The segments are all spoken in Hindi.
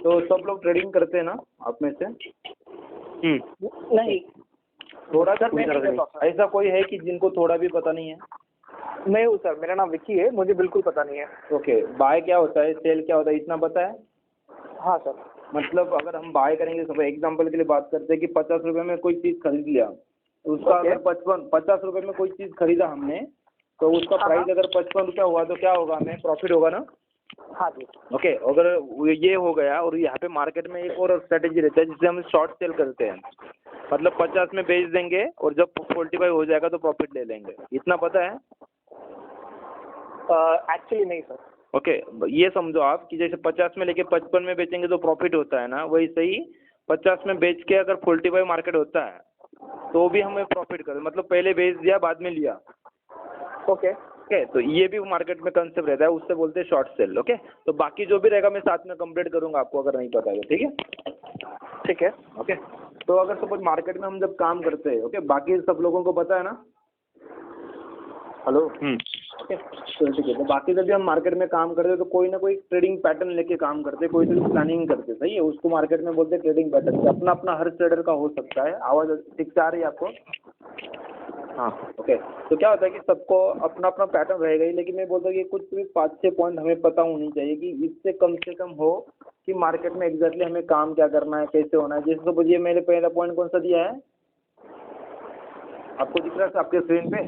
तो सब लोग ट्रेडिंग करते हैं ना आप में से? नहीं थोड़ा सर, मैं नहीं करता हूँ। ऐसा कोई है कि जिनको थोड़ा भी पता नहीं है? मैं हूँ सर, मेरा नाम विक्की है, मुझे बिल्कुल पता नहीं है। ओके, बाय क्या होता है, सेल क्या होता है, इतना पता है? हाँ सर। मतलब अगर हम बाय करेंगे, सब एग्जांपल के लिए बात करते हैं कि 50 रुपए में कोई चीज़ खरीद लिया, तो उसका ओके। अगर 50 रुपए में कोई चीज़ खरीदा हमने, तो उसका हाँ, प्राइस हाँ। अगर 55 रुपया हुआ तो क्या होगा, हमें प्रॉफिट होगा ना? हाँ जी। ओके, अगर ये हो गया, और यहाँ पे मार्केट में एक और स्ट्रेटेजी रहता है जिसे हम शॉर्ट सेल करते हैं। मतलब 50 में बेच देंगे और जब 45 हो जाएगा तो प्रॉफिट ले लेंगे, इतना पता है? एक्चुअली नहीं सर। ओके, ये समझो आप कि जैसे 50 में लेके 55 में बेचेंगे तो प्रॉफिट होता है ना, वैसे ही 50 में बेच के अगर 45 मार्केट होता है तो भी हमें प्रॉफिट कर, मतलब पहले बेच दिया बाद में लिया। ओके। ओके, तो ये भी मार्केट में कंसेप्ट रहता है, उससे बोलते हैं शॉर्ट सेल। ओके, तो बाकी जो भी रहेगा मैं साथ में कंप्लीट करूंगा आपको, अगर नहीं पता है तो। ठीक है? ठीक है। ओके, तो अगर सपोज मार्केट में हम जब काम करते हैं, ओके, बाकी सब लोगों को पता है ना? हेलो। ओके, तो ठीक है, तो बाकी जब भी हम मार्केट में काम करते हैं तो कोई ना कोई ट्रेडिंग पैटर्न लेके काम करते हैं, कोई तो प्लानिंग करते हैं, सही है? उसको मार्केट में बोलते हैं ट्रेडिंग पैटर्न। अपना अपना हर ट्रेडर का हो सकता है। आवाज़ ठीक से आ रही है आपको? हाँ। ओके, तो क्या होता है कि सबको अपना अपना पैटर्न रहेगा ही, लेकिन मैं बोलता हूँ कि कुछ भी 5-6 पॉइंट हमें पता होनी चाहिए कि इससे कम से कम हो कि मार्केट में एग्जैक्टली हमें काम क्या करना है, कैसे होना है। जैसे तो ये मेरे पहला पॉइंट कौन सा दिया है, आपको दिख रहा है आपके स्क्रीन पे?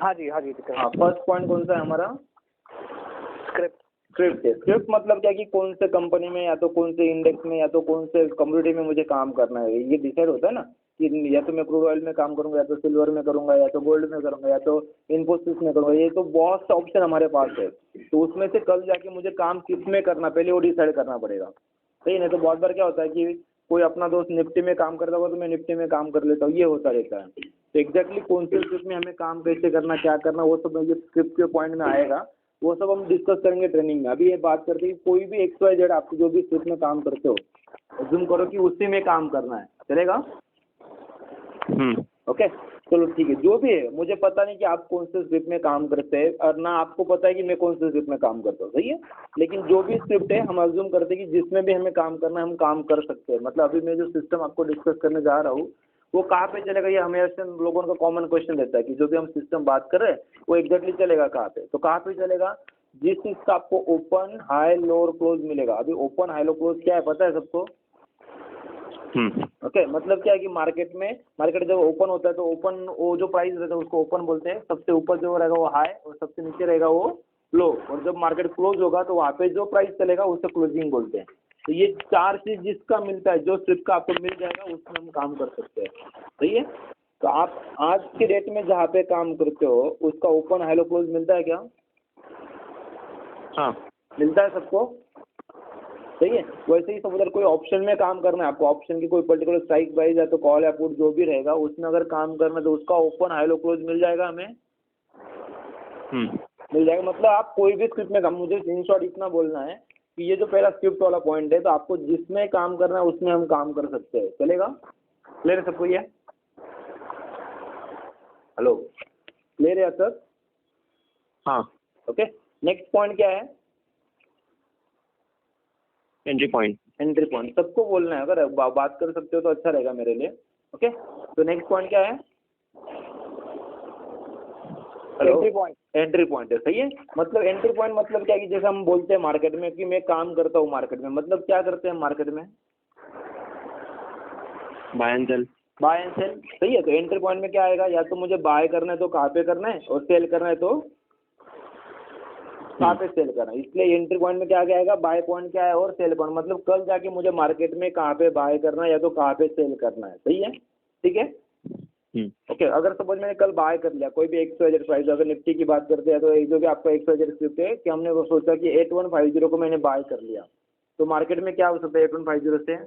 हाँ जी, हाँ जी, ठीक है। हाँ, फर्स्ट पॉइंट कौन सा है हमारा? स्क्रिप्ट। स्क्रिप्ट है। स्क्रिप्ट मतलब क्या कि कौन से कंपनी में या तो कौन से इंडेक्स में या तो कौन से कम्युनिटी में मुझे काम करना है, ये डिसाइड होता है ना कि या तो मैं क्रूड ऑयल में काम करूंगा, या तो सिल्वर में करूंगा, या तो गोल्ड में करूंगा, या तो इन्फोसिस में करूंगा। ये तो बहुत सा ऑप्शन हमारे पास है, तो उसमें से कल जाके मुझे काम किस में करना पहले वो डिसाइड करना पड़ेगा, सही? नहीं तो बहुत बार क्या होता है कि कोई अपना दोस्त निफ्टी में काम करता होगा तो मैं निफ्टी में काम कर लेता हूँ, ये होता रहता है। तो एग्जैक्टली कौन से स्क्रिप्ट में हमें काम कैसे करना, क्या करना, वो सब ये स्क्रिप्ट के पॉइंट में आएगा, वो सब हम डिस्कस करेंगे ट्रेनिंग में। अभी ये बात करते हैं कि कोई भी XYZ आप जो भी स्क्रिप्ट में काम करते हो, अज्यूम करो कि उसी में काम करना है, चलेगा? ओके, चलो ठीक है। जो भी है, मुझे पता नहीं कि आप कौन से स्क्रिप्ट में काम करते हैं, और ना आपको पता है कि मैं कौन से स्क्रिप्ट में काम करता हूँ, सही है? लेकिन जो भी स्क्रिप्ट है हम अज्यूम करते हैं कि जिसमें भी हमें काम करना है हम काम कर सकते हैं। मतलब अभी मैं जो सिस्टम आपको डिस्कस करने जा रहा हूँ वो कहाँ पे चलेगा, ये हमेशा लोगों का कॉमन क्वेश्चन रहता है कि जो भी हम सिस्टम बात कर रहे हैं वो एग्जैक्टली चलेगा कहाँ पे। तो कहाँ पे चलेगा, जिस चीज़ का आपको ओपन हाई लोअर क्लोज मिलेगा। अभी ओपन हाई लोअर क्लोज क्या है पता है सबको? ओके, मतलब क्या है कि मार्केट जब ओपन होता है तो ओपन वो जो प्राइस रहता है उसको ओपन बोलते हैं। सबसे ऊपर जो रहेगा वो हाई और सबसे नीचे रहेगा वो लो, और जब मार्केट क्लोज होगा तो वहाँ पे जो प्राइस चलेगा उसे क्लोजिंग बोलते हैं। तो ये चार चीज जिसका मिलता है, जो स्क्रिप्ट का आपको मिल जाएगा उसमें हम काम कर सकते हैं, सही है? तो आप आज के डेट में जहाँ पे काम करते हो उसका ओपन हाई लो क्लोज मिलता है क्या? हाँ, मिलता है सबको, सही है? वैसे ही सब उधर कोई ऑप्शन में काम करना है आपको, ऑप्शन की कोई पर्टिकुलर स्ट्राइक प्राइस या तो कॉल या पुट जो भी रहेगा उसमें अगर काम करना है तो उसका ओपन हाई लो क्लोज मिल जाएगा हमें। मिल जाएगा। मतलब आप कोई भी स्क्रिप्ट में काम, मुझे इन शॉर्ट इतना बोलना है कि ये जो पहला स्क्रिप्ट वाला पॉइंट है तो आपको जिसमें काम करना है उसमें हम काम कर सकते हैं, चलेगा? क्लियर है सबको ये? हेलो, क्लियर है सर? हाँ। ओके, नेक्स्ट पॉइंट क्या है? Entry point. एंट्री पॉइंट सबको बोलना है, अगर बात कर सकते हो तो अच्छा रहेगा मेरे लिए। ओके, तो नेक्स्ट पॉइंट क्या है? Entry point. एंट्री पॉइंट है, सही है? मतलब एंट्री पॉइंट मतलब क्या है कि जैसे हम बोलते हैं मार्केट में कि मैं काम करता हूँ मार्केट में, मतलब क्या करते हैं मार्केट में? Buy and sell. Buy and sell, सही है? तो एंट्री पॉइंट में क्या आएगा, या तो मुझे बाय करना है तो कहाँ पे करना है, और सेल करना है तो कहाँ पे सेल करना है। इसलिए एंट्री पॉइंट में क्या आएगा, बाय पॉइंट क्या है और सेल पॉइंट। मतलब कल जाके मुझे मार्केट में कहाँ पे बाय करना है या तो कहाँ पे सेल करना है, सही है? ठीक है? ओके, अगर सपोज मैंने कल बाय कर लिया कोई भी XYZ प्राइस, अगर निफ्टी की बात करते हैं तो एक जो भी आपका XYZ स्क्रिप्ट है कि हमने वो सोचा कि 8150 को मैंने बाय कर लिया, तो मार्केट में क्या हो सकता है 8150 से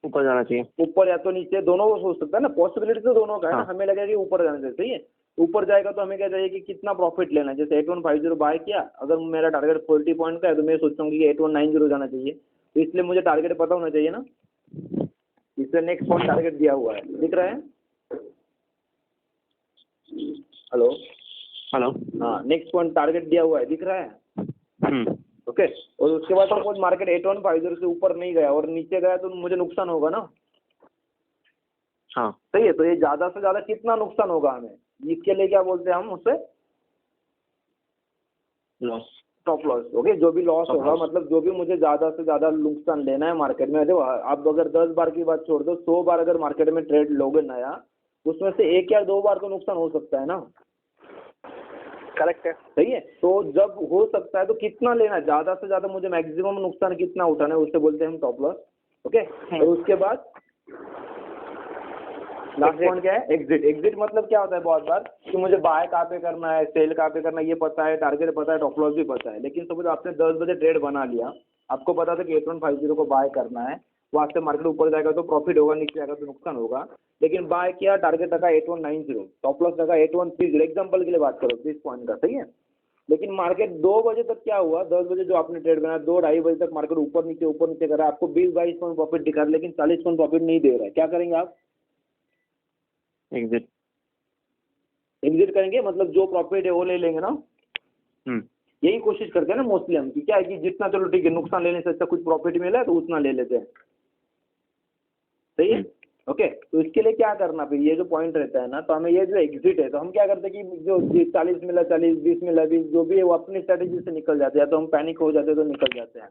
ऊपर जाना चाहिए, ऊपर या तो नीचे, दोनों हो सकता है ना। पॉसिबिलिटी तो दोनों का है ना। हमें लगेगा कि ऊपर जाना चाहिए, सही है? ऊपर जाएगा तो हमें क्या चाहिए कि कितना प्रॉफिट लेना है। जैसे 8150 बाय किया, अगर मेरा टारगेट 40 पॉइंट का है तो मैं सोचता हूँ कि 8190 जाना चाहिए, तो इसलिए मुझे टारगेट पता होना चाहिए ना। इसलिए नेक्स्ट पॉइंट टारगेट दिया हुआ है, दिख रहा है? हेलो, हेलो, हाँ, नेक्स्ट पॉइंट टारगेट दिया हुआ है, दिख रहा है? ओके, और उसके बाद सपोज मार्केट 8150 से ऊपर नहीं गया और नीचे गया तो मुझे नुकसान होगा ना। हाँ सही है, तो ये ज्यादा से ज्यादा कितना नुकसान होगा हमें, इसके लिए क्या बोलते हैं हम उससे, लॉस। Stop loss. ओके, जो भी लॉस Stop होगा loss। मतलब जो भी मुझे ज्यादा से ज्यादा नुकसान लेना है मार्केट में। देखो आप अगर 10 बार की बात छोड़ दो, 100 बार अगर मार्केट में ट्रेड लोगे नया, उसमें से 1 या 2 बार तो नुकसान हो सकता है ना। करेक्ट है। सही है, तो जब हो सकता है तो कितना लेना है, ज्यादा से ज्यादा मुझे मैक्सिमम नुकसान कितना उठाना है, उससे बोलते हैं हम स्टॉप लॉस। ओके, और उसके बाद लास्ट पॉइंट क्या है, एग्जिट। एग्जिट मतलब क्या होता है बहुत बार कि मुझे बाय कहाँ पे करना है, सेल कहाँ पे करना है, ये पता है, टारगेट पता है, स्टॉप लॉस भी पता है। लेकिन सपोज आपने 10 बजे ट्रेड बना लिया, आपको पता था कि 8150 को बाय करना है, वहाँ से मार्केट ऊपर जाएगा तो प्रॉफिट होगा, नीचे जाएगा तो नुकसान होगा। लेकिन बाय किया, टारगेट रखा 8190, स्टॉप लॉस रखा 8130, एग्जाम्पल के लिए बात करो 30 पॉइंट का। सही है, लेकिन मार्केट 2 बजे तक क्या हुआ, 10 बजे जो आपने ट्रेड बनाया, 2-2:30 बजे तक मार्केट ऊपर नीचे कर रहा है, आपको 20-22 पॉइंट प्रॉफिट दिखा रहा है, लेकिन 40 पॉइंट प्रॉफिट नहीं दे रहा है, क्या करेंगे आप? एग्जिट। एग्जिट करेंगे, मतलब जो प्रॉफिट है वो ले लेंगे ना। यही कोशिश करते हैं ना मोस्टली हम, कि क्या है कि जितना, चलो ठीक है, नुकसान लेने से अच्छा कुछ प्रॉफिट मिला है तो उतना ले लेते हैं। सही है, ओके। तो इसके लिए क्या करना, फिर ये जो पॉइंट रहता है ना, तो हमें ये जो एग्जिट है, तो हम क्या करते हैं कि जो 40 मिला 40, 20 मिला 20, जो भी है वो अपनी स्ट्रेटेजी से निकल जाते हैं, या तो हम पैनिक हो जाते हैं तो निकल जाते हैं।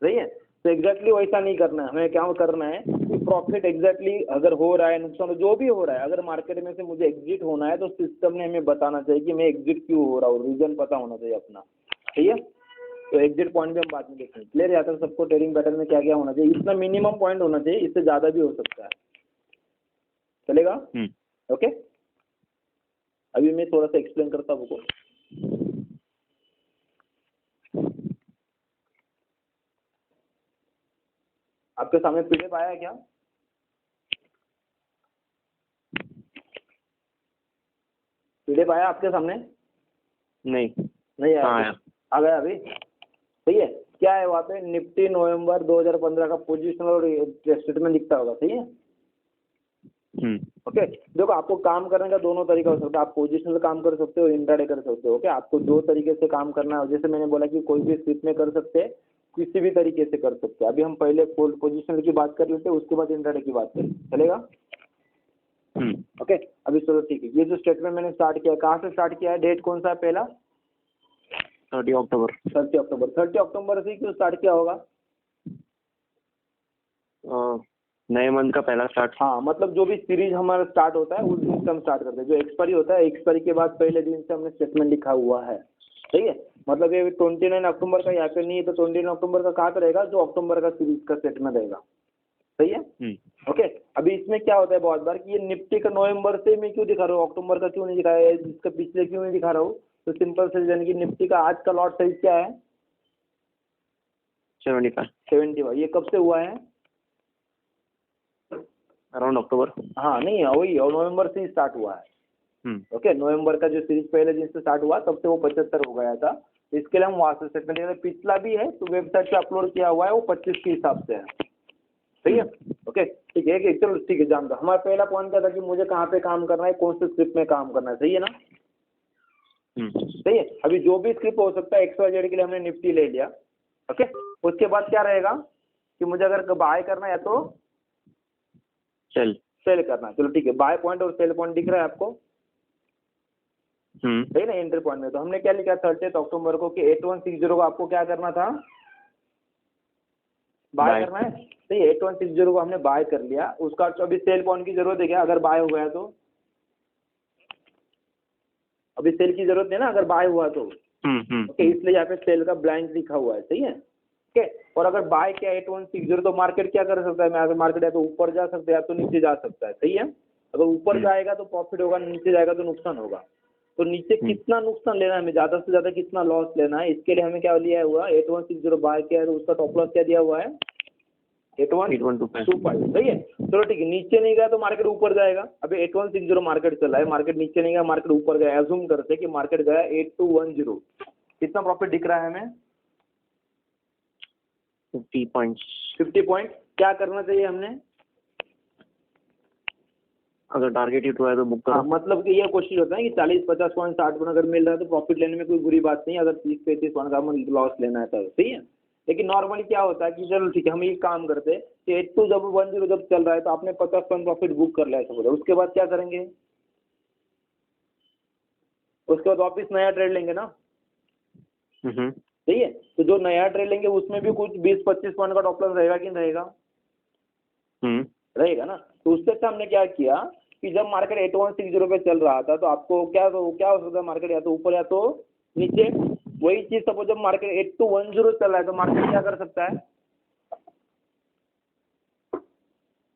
सही है, तो एग्जैक्टली वैसा नहीं करना है हमें। क्या करना है कि प्रॉफिट एग्जैक्टली अगर हो रहा है, नुकसान जो भी हो रहा है, अगर मार्केट में से मुझे एग्जिट होना है तो सिस्टम ने हमें बताना चाहिए कि मैं एग्जिट क्यों हो रहा हूँ, रीजन पता होना चाहिए अपना। सही है, तो एग्जिट पॉइंट भी हम बाद में देखेंगे। क्लियर है आता सबको ट्रेडिंग पैटर्न में क्या क्या होना चाहिए, इतना मिनिमम पॉइंट होना चाहिए, इससे ज्यादा भी हो सकता है, चलेगा। ओके, अभी मैं थोड़ा सा एक्सप्लेन करता हूँ आपको। आपके सामने पीडीएफ आया है क्या? पीडीएफ आया आपके सामने? नहीं आया? आ गया अभी? सही है, क्या है वहाँ पे, निफ्टी नवंबर 2015 का पोजीशनल और स्टेटमेंट दिखता होगा। सही है, ओके। देखो आपको काम करने का दोनों तरीका हो सकता है, आप पोजीशनल काम कर सकते हो, इंट्राडे कर सकते हो। ओके, आपको 2 तरीके से काम करना है, जैसे मैंने बोला कि कोई भी स्विच में कर सकते हैं, किसी भी तरीके से कर सकते हैं। अभी हम पहले पोजीशनल की बात कर लेते हैं, उसके बाद इंट्राडे की बात करें, चलेगा। ओके, अभी चलो ठीक है, ये जो स्टेटमेंट मैंने स्टार्ट किया, कहाँ से स्टार्ट किया है, डेट कौन सा है पहला? 30 अक्टूबर। 30 अक्टूबर। 30 अक्टूबर से क्यों स्टार्ट किया होगा? नए मंथ का पहला स्टार्ट। हाँ, मतलब जो भी सीरीज हमारा स्टार्ट होता है उस दिन से हम स्टार्ट करते हैं। जो एक्सपायरी होता है, एक्सपायरी के बाद पहले दिन से हमने स्टेटमेंट लिखा हुआ है। सही है, मतलब ये 29 अक्टूबर का यहाँ पे नहीं है, तो 29 अक्टूबर का कहाँ पे रहेगा, जो अक्टूबर का सीरीज का स्टेटमेंट रहेगा। सही है, ओके। अभी इसमें क्या होता है बहुत बार कि ये निफ्टी का नवंबर से मैं क्यों दिखा रहा हूँ, अक्टूबर का क्यों नहीं दिखाया, इसका पिछले क्यों नहीं दिखा रहा हूँ, तो सिंपल से यानी कि निफ्टी का आज का लॉट साइज क्या है, 75। ये कब से हुआ है? अराउंड अक्टूबर। हाँ नहीं, वही नवंबर से ही स्टार्ट हुआ है। ओके, नवंबर का जो सीरीज पहले दिन से स्टार्ट हुआ तब से वो 75 हो गया था। इसके लिए हम वहां से स्टेटमेंट, पिछला भी है तो वेबसाइट पे अपलोड किया हुआ है, वो 25 के हिसाब से है। सही है, ओके ठीक है। चलो ठीक है, जान दो। हमारा पहला पॉइंट क्या था कि मुझे कहाँ पे काम करना है, कौन से स्क्रिप्ट में काम करना है। सही है ना? सही है, अभी जो भी स्क्रिप्ट हो सकता है, XYZ के लिए हमने निफ्टी ले लिया। ओके, उसके बाद क्या रहेगा कि मुझे अगर बाय करना है तो सेल करना है। चलो ठीक है, बाय पॉइंट और सेल पॉइंट दिख रहा है आपको? सही ना, एंट्री पॉइंट में तो हमने क्या लिखा 30 अक्टूबर को कि 8160 को आपको क्या करना था, बाय करना है। सही है, 8160 को हमने बाय कर लिया, उसका अभी सेल पॉइंट की जरूरत है क्या, अगर बाय हो गया तो? अभी सेल की जरूरत है ना अगर बाय हुआ तो। ओके, इसलिए यहाँ पे सेल का ब्लैंक लिखा हुआ है। सही है, ओके। और अगर बाय किया 8160 तो मार्केट क्या कर सकता है, मैं अगर मार्केट या तो ऊपर जा सकता है या तो नीचे जा सकता है। सही है, अगर ऊपर जाएगा तो प्रॉफिट होगा, नीचे जाएगा तो नुकसान होगा। तो नीचे कितना नुकसान लेना है हमें, ज्यादा से ज्यादा कितना लॉस लेना है, इसके लिए हमें क्या लिया हुआ, 8160 बाय किया है तो उसका टॉप लॉस क्या दिया हुआ है, 8125। सही है, चलो ठीक है। नीचे नहीं गया तो मार्केट ऊपर जाएगा। अभी 8160 मार्केट चला है, मार्केट नीचे नहीं गया, मार्केट ऊपर गया। एज्यूम करते हैं कि मार्केट गया 8210, कितना प्रॉफिट दिख रहा है हमें, 50 पॉइंट। क्या करना चाहिए हमने, अगर टारगेट हिट हुआ है तो बुक हाँ, करो। मतलब कि ये कोशिश होता है कि 40-50 पॉइंट 60 पॉइंट अगर मिल रहा है तो प्रॉफिट लेने में कोई बुरी बात नहीं है, अगर 30-35 पॉइंट का हमें लॉस लेना है तो सही है। लेकिन नॉर्मली क्या होता है कि चलो ठीक है हम ये काम करते हैं कि 82 जब 10 जब चल रहा है तो आपने 50 पॉइंट प्रॉफिट बुक कर लिया है, उसके बाद क्या करेंगे? उसके बाद वापस नया ट्रेड लेंगे ना, सही है। तो जो नया ट्रेड लेंगे उसमें भी कुछ 20-25 पॉइंट का टॉप लॉस रहेगा कि नहीं रहेगा? रहेगा ना। तो उससे अच्छा हमने क्या किया कि जब मार्केट 8160 पे चल रहा था तो आपको क्या हो सकता है, मार्केट या तो ऊपर या तो नीचे। वही चीज सपोज जब मार्केट 8210 चल रहा है तो मार्केट क्या कर सकता है?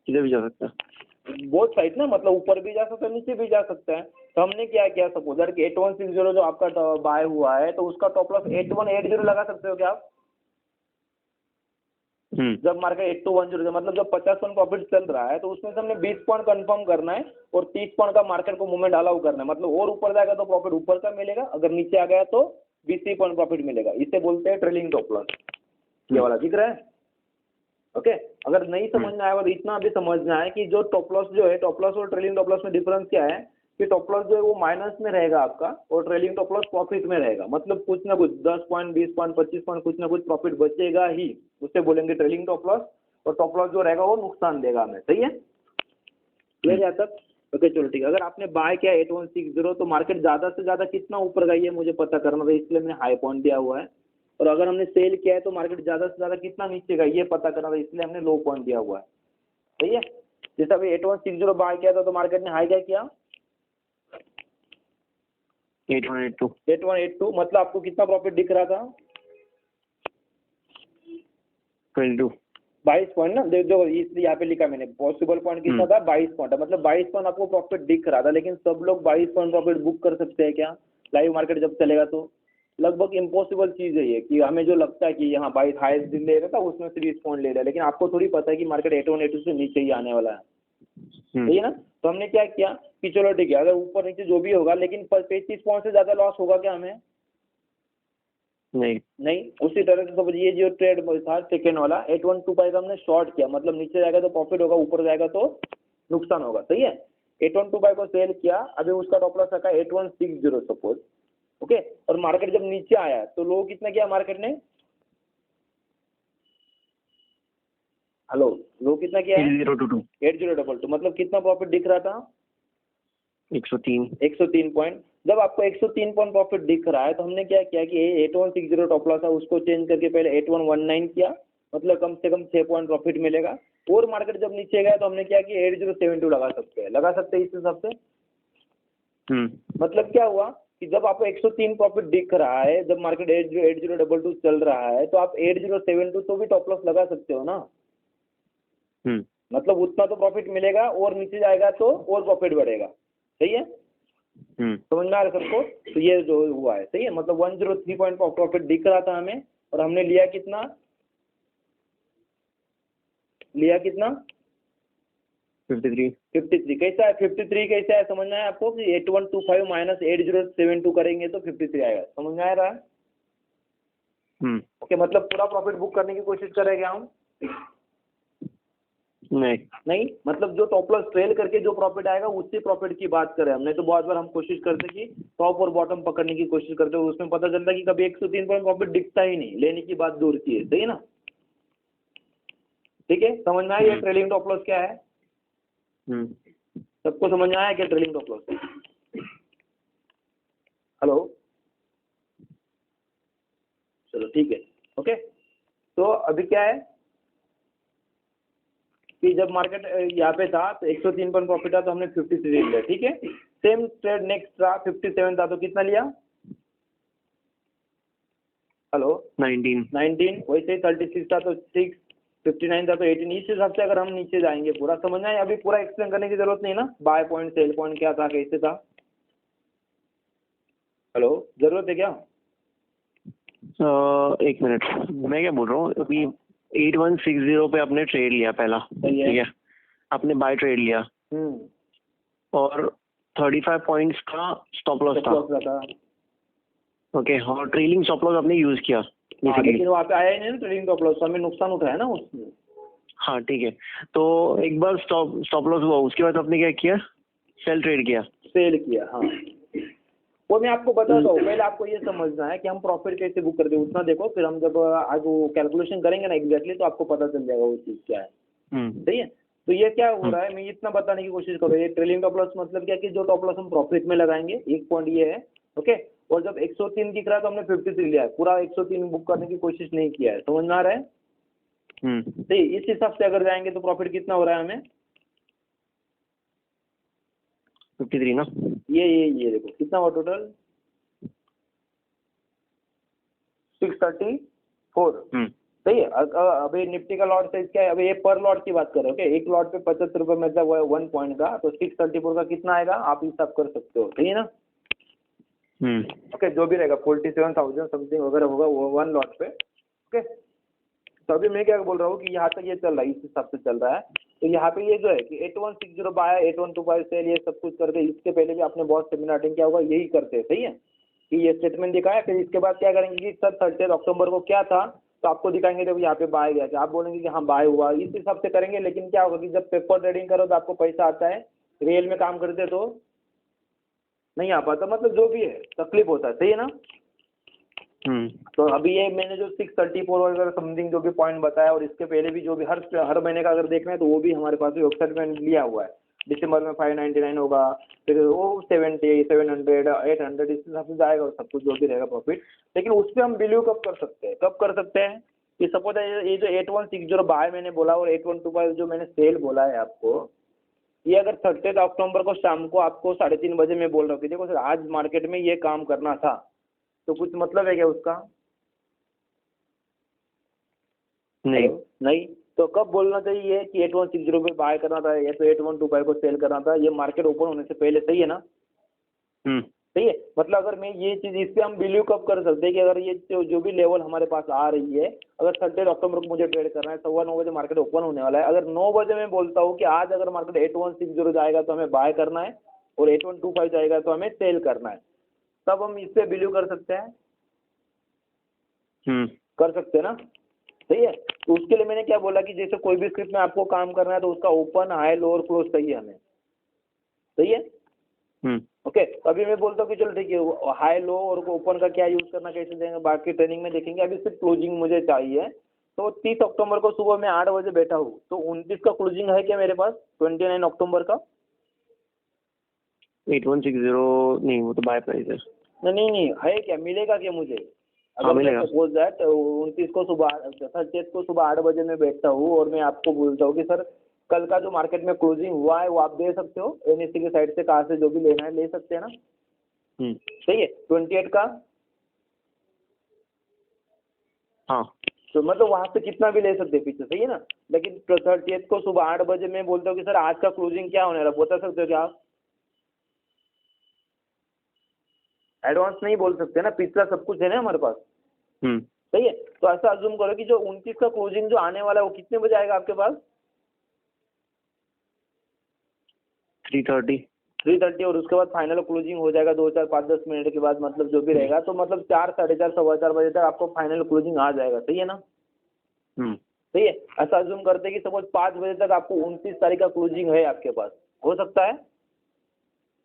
किधर भी जा सकता है। बोथ साइड ना, मतलब ऊपर भी जा सकता है नीचे भी जा सकता है। तो हमने क्या किया, सपोज कि 8160 जो आपका बाय हुआ है तो उसका टॉप लॉस 8180 लगा सकते हो क्या आप? जब मार्केट 8210 मतलब जब 50 पॉइंट प्रॉफिट चल रहा है तो उसमें से हमने 20 पॉइंट कंफर्म करना है और 30 पॉइंट का मार्केट को मूवमेंट अलाउ करना है। मतलब और ऊपर जाएगा तो प्रॉफिट ऊपर का मिलेगा, अगर नीचे आ गया तो 20 पॉइंट प्रॉफिट मिलेगा। इसे बोलते हैं ट्रेलिंग टॉप लॉस। ये वाला दिख रहा है? ओके। अगर नहीं समझ में आएगा तो इतना भी समझना है कि जो टॉप लॉस जो है, टॉप लॉस और ट्रेलिंग टॉप लॉस में डिफरेंस क्या है कि टॉप लॉस जो है वो माइनस में रहेगा आपका और ट्रेलिंग टॉप लॉस प्रॉफिट में रहेगा। मतलब कुछ ना कुछ 10 पॉइंट 20 पॉइंट 25 पॉइंट कुछ ना कुछ प्रॉफिट बचेगा ही, उससे बोलेंगे ट्रेलिंग टॉप लॉस। और टॉप लॉस जो रहेगा वो नुकसान देगा हमें, सही है? क्लियर है तक? ओके चलो ठीक है। अगर आपने बाय किया 8160 तो मार्केट ज्यादा से ज्यादा कितना ऊपर गई है मुझे पता करना था, इसलिए मैंने हाई पॉइंट दिया हुआ है। और अगर हमने सेल किया है तो मार्केट ज्यादा से ज्यादा कितना नीचे गई ये पता करना था, इसलिए हमने लो पॉइंट दिया हुआ है, सही है। जैसे अभी 8160 बाय किया था तो मार्केट ने हाई क्या किया? 8182। मतलब आपको कितना प्रॉफिट दिख रहा था? 22 पॉइंट ना। देखो इसलिए यहाँ पे लिखा मैंने, पॉसिबल पॉइंट कितना था? 22 पॉइंट। मतलब 22 पॉइंट आपको प्रॉफिट दिख रहा था। लेकिन सब लोग 22 पॉइंट प्रॉफिट बुक कर सकते हैं क्या लाइव मार्केट जब चलेगा? तो लगभग इम्पॉसिबल चीज है ये, कि हमें जो लगता है कि यहाँ 22 हाईएस्ट दिन ले रहा था उसमें से 20 पॉइंट ले रहा है, लेकिन आपको थोड़ी पता है कि मार्केट 8182 से नीचे ही आने वाला है, सही है ना। तो हमने क्या किया कि चलो ठीक है अगर ऊपर नीचे जो भी होगा, लेकिन 35 पॉइंट से ज्यादा लॉस होगा क्या हमें? नहीं। उसी तरह से समझ ये जो ट्रेड था सेकेंड वाला 8125 हमने शॉर्ट किया, मतलब नीचे जाएगा तो प्रॉफिट होगा, ऊपर जाएगा तो नुकसान होगा, सही है। 8125 को सेल किया, अभी उसका टॉप लॉस रखा 8160 सपोज, ओके। और मार्केट जब नीचे आया तो लो कितना किया मार्केट ने? हेलो, लो कितना किया? 8022। मतलब कितना प्रॉफिट दिख रहा था? 103 पॉइंट। जब आपको 103 पॉइंट प्रॉफिट दिख रहा है तो हमने क्या किया कि 8160 टॉप लॉस था उसको चेंज करके पहले 8119 किया, मतलब कम से कम 6 पॉइंट प्रॉफिट मिलेगा। और मार्केट जब नीचे गया तो हमने क्या किया 8072 लगा सकते हैं इस हिसाब से। मतलब क्या हुआ कि जब आपको 103 प्रॉफिट दिख रहा है, जब मार्केट 8022 चल रहा है तो आप 8072 तो भी टॉप लॉस लगा सकते हो ना। मतलब उतना तो प्रॉफिट मिलेगा और नीचे जाएगा तो और प्रॉफिट बढ़ेगा, सही है। समझ में आ रहा है सबको? तो ये जो हुआ है सही है, मतलब 103 पॉइंट प्रॉफिट दिख रहा था हमें और हमने लिया कितना? 53। कैसा है 53? कैसा है समझ में आया आपको कि 8125 माइनस 8072 करेंगे तो 53 आएगा, समझ में आ रहा है? ओके, मतलब पूरा प्रॉफिट बुक करने की कोशिश करेंगे हम? नहीं, मतलब जो टॉप लॉस ट्रेल करके जो प्रॉफिट आएगा उससे प्रॉफिट की बात करें हमने। तो बहुत बार हम कोशिश करते कि टॉप और बॉटम पकड़ने की कोशिश करते हैं, उसमें पता चलता है कि कभी 103 पॉइंट प्रॉफिट दिखता ही नहीं, लेने की बात दूर की है, सही है ना। ठीक है, समझ में आया ये ट्रेलिंग टॉप लॉस क्या है? सबको समझ में आया क्या ट्रेलिंग टॉप लॉस? हेलो, चलो ठीक है। ओके, तो अभी क्या है कि जब मार्केट यहाँ पे था तो 103 पॉइंट प्रॉफिट था तो हमने 53 लिया, ठीक है। सेम ट्रेड नेक्स्ट था 57 था तो कितना लिया? हेलो, 19। वैसे ही 36 था तो 6, 59 था तो 18। इस हिसाब से अगर हम नीचे जाएंगे, पूरा समझना है, अभी पूरा एक्सप्लेन करने की जरूरत नहीं ना, बाय पॉइंट सेल पॉइंट क्या था कैसे था। हेलो, जरूरत है क्या? एक मिनट, मैं क्या बोल रहा हूँ, अभी 8160 पे आपने ट्रेड लिया पहला, ठीक है, आपने बाय ट्रेड लिया और 35 पॉइंट्स का स्टॉप लॉस था, ओके। और ट्रेलिंग स्टॉप लॉस आपने यूज किया लेकिन वहाँ पे आया ही नहीं ना ट्रेलिंग स्टॉप लॉस, हमें नुकसान उठाया ना उसमें। हाँ ठीक है, तो एक बार स्टॉप लॉस हुआ, उसके बाद आपने क्या किया? सेल ट्रेड किया। सेल किया, हाँ। वो मैं आपको बताता हूँ, पहले आपको ये समझना है कि हम प्रॉफिट कैसे बुक करते हैं उतना देखो, फिर हम जब आज वो कैलकुलेशन करेंगे ना एग्जैक्टली, तो आपको पता चल जाएगा वो चीज़ क्या है। सही है। तो ये क्या हो रहा है, मैं इतना बताने की कोशिश करूँ, ये ट्रेलिंग टॉप लॉस मतलब क्या कि जो टॉप लॉस हम प्रॉफिट में लगाएंगे, एक पॉइंट ये है, ओके। और जब 103 दिख रहा है तो हमने 53 लिया है, पूरा 103 बुक करने की कोशिश नहीं किया है, समझ में आ रहा है? सही। इस हिसाब से अगर जाएंगे तो प्रॉफिट कितना हो रहा है हमें? 53 ना। ये देखो कितना हुआ टोटल, 634। सही है। अभी निफ्टी का लॉट साइज क्या है, अभी ये पर लॉट की बात कर रहे हो, ओके। एक लॉट पे 75 रुपये मतलब 1 पॉइंट का, तो 634 का कितना आएगा आप हिसाब कर सकते हो, सही है ना? ओके, जो भी रहेगा 47,000 समथिंग वगैरह होगा वो 1 लॉट पे, ओके। तो अभी मैं क्या बोल रहा हूँ कि यहाँ तक ये चल रहा है, इस हिसाब से चल रहा है। तो यहाँ पे ये जो है कि 8160 बाय 8125 सेल, ये सब कुछ करके, इसके पहले भी आपने बहुत सेमिनार अटेंड किया होगा, यही करते हैं, सही है। कि ये स्टेटमेंट दिखाया, फिर इसके बाद क्या करेंगे कि सर 30 अक्टूबर को क्या था, तो आपको दिखाएंगे जब यहाँ पे बाय गया, आप बोलेंगे कि हाँ बाय हुआ, इस हिसाब से करेंगे। लेकिन क्या होगा कि जब पेपर ट्रेडिंग करो तो आपको पैसा आता है, रियल में काम करते तो नहीं आ पाता, मतलब जो भी है तकलीफ होता है, सही है ना? तो अभी ये मैंने जो 634 वगैरह समथिंग जो भी पॉइंट बताया, और इसके पहले भी जो भी हर महीने का अगर देखना है तो वो भी हमारे पास वेबसाइट में लिया हुआ है। दिसंबर में 599 होगा, फिर वो 70, 700, 800, इस हिसाब से जाएगा और सब कुछ जो भी रहेगा प्रॉफिट। लेकिन उस पर हम बिलीव कब कर सकते हैं, कब कर सकते हैं कि सपोज ये जो 8160 बाय मैंने बोला और 8125 जो मैंने सेल बोला है आपको, ये अगर 30 अक्टूबर को शाम को आपको 3:30 बजे मैं बोल रहा हूँ कि देखो सर आज मार्केट में ये काम करना था, तो कुछ मतलब है क्या उसका? नहीं। तो कब बोलना चाहिए कि 8160 पे बाय करना था या तो 8125 को सेल करना था, ये मार्केट ओपन होने से पहले, सही है ना? सही है। मतलब अगर मैं ये चीज, इस पे हम बिलीव कब कर सकते हैं कि अगर ये जो भी लेवल हमारे पास आ रही है, अगर 30 अक्टूबर को मुझे ट्रेड करना है, 9:15 बजे मार्केट ओपन होने वाला है, अगर 9 बजे मैं बोलता हूँ कि आज अगर मार्केट 8160 जाएगा तो हमें बाय करना है और 8125 जाएगा तो हमें सेल करना है, तब हम इस पे बिलीव कर सकते हैं? कर सकते हैं ना? सही है। तो उसके लिए मैंने क्या बोला कि जैसे कोई भी स्क्रिप्ट में आपको काम करना है तो उसका ओपन, हाई, लोअर, क्लोज चाहिए हमें, सही है। ओके, तो अभी मैं बोलता हूँ कि चलो ठीक है, हाई, लो और ओपन का क्या यूज करना, कैसे देंगे, बाकी ट्रेनिंग में देखेंगे। अभी सिर्फ क्लोजिंग मुझे चाहिए। तो 30 अक्टूबर को सुबह मैं 8 बजे बैठा हूँ, तो 29 का क्लोजिंग है क्या मेरे पास? 29 अक्टूबर का 8160 नहीं, वो तो बाय प्राइस है। नहीं है क्या, मिलेगा क्या मुझे? हाँ, मिलेगा। सपोज दैट 29 को सुबह 30 को सुबह 8 बजे मैं बैठता हूँ और मैं आपको बोलता हूँ कि सर कल का जो मार्केट में क्लोजिंग हुआ है वो आप दे सकते हो, एनएससी की साइड से कहाँ से जो भी लेना है ले सकते हैं ना? सही है। 28 का, हाँ, तो मतलब वहां से कितना भी ले सकते हैं पीछे, सही है ना? लेकिन 30 को सुबह 8 बजे मैं बोलता हूँ कि सर आज का क्लोजिंग क्या होने वाला, बता सकते हो क्या आप? एडवांस नहीं बोल सकते ना, पिछला सब कुछ है ना हमारे पास। सही है। तो ऐसा अज्यूम करो कि जो 29 का क्लोजिंग जो आने वाला है वो कितने बजे आएगा आपके पास? 3:30, और उसके बाद फाइनल क्लोजिंग हो जाएगा 2, 4, 5, 10 मिनट के बाद, मतलब जो भी रहेगा। तो मतलब 4, 4:30, 4:15 बजे तक आपको फाइनल क्लोजिंग आ जाएगा, सही है ना? सही है। ऐसा अज्यूम करते हैं कि सपोज 5 बजे तक आपको 29 तारीख का क्लोजिंग है आपके पास, हो सकता है?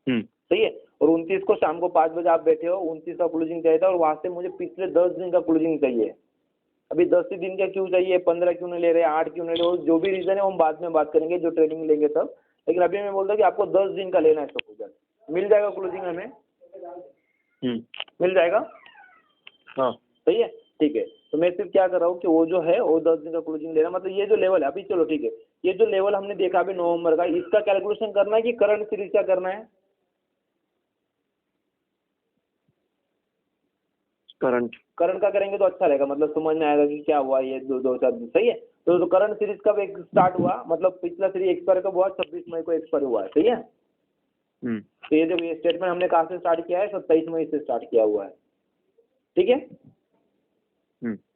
सही है। और 29 को शाम को 5 बजे आप बैठे हो, 29 का क्लोजिंग चाहिए था और वहां से मुझे पिछले 10 दिन का क्लोजिंग चाहिए। अभी 10 ही दिन का क्यों चाहिए, 15 क्यों नहीं ले रहे, 8 क्यों नहीं ले रहे, जो भी रीजन है हम बाद में बात करेंगे, जो ट्रेनिंग लेंगे तब। लेकिन अभी मैं बोलता हूँ कि आपको 10 दिन का लेना है सपोज, मिल जाएगा क्लोजिंग हमें? मिल जाएगा? हाँ, सही है। ठीक है। तो मैं सिर्फ क्या कर रहा हूँ कि वो जो है वो 10 दिन का क्लोजिंग लेना, मतलब ये जो लेवल है अभी, चलो ठीक है, ये जो लेवल हमने देखा अभी नवंबर का, इसका कैलकुलेशन करना है कि करंट सीरीज का करना है? करंट का करेंगे तो अच्छा रहेगा, मतलब समझ में आएगा कि क्या हुआ ये 2-4 दिन, सही है। तो करंट सीरीज कब एक स्टार्ट हुआ, मतलब पिछला सीरीज एक्सपायर कब हुआ? 26 मई को एक्सपायर हुआ है, सही है। तो ये जो ये स्टेटमेंट हमने कहाँ से स्टार्ट किया है? 27 मई से स्टार्ट किया हुआ है, ठीक है।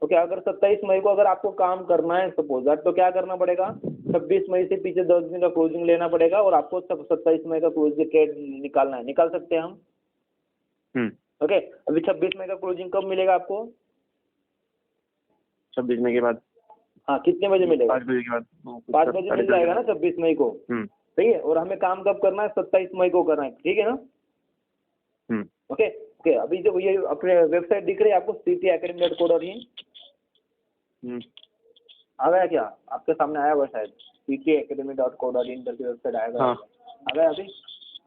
ओके, अगर 27 मई को अगर आपको काम करना है सपोज दैट, तो क्या करना पड़ेगा? 26 मई से पीछे 10 दिन का क्लोजिंग लेना पड़ेगा और आपको 27 मई का क्लोजिंग ट्रेड निकालना है, निकाल सकते हैं हम? ओके, अभी 26 मई का क्लोजिंग कब मिलेगा आपको? 26 मई के बाद। हाँ, कितने बजे मिलेगा? 5 बजे के बाद। 5 बजे मिल जाएगा ना 26 मई को? सही है, और हमें काम कब करना है, 27 मई को करना है, ठीक है ना। ओके ओके, अभी जो ये अपने वेबसाइट दिख रही है आपको, ctacademy.co.in, आ गया क्या, आपके सामने आया हुआ शायद, ctacademy.co.in करके वेबसाइट आएगा। हाँ। आ गया अभी,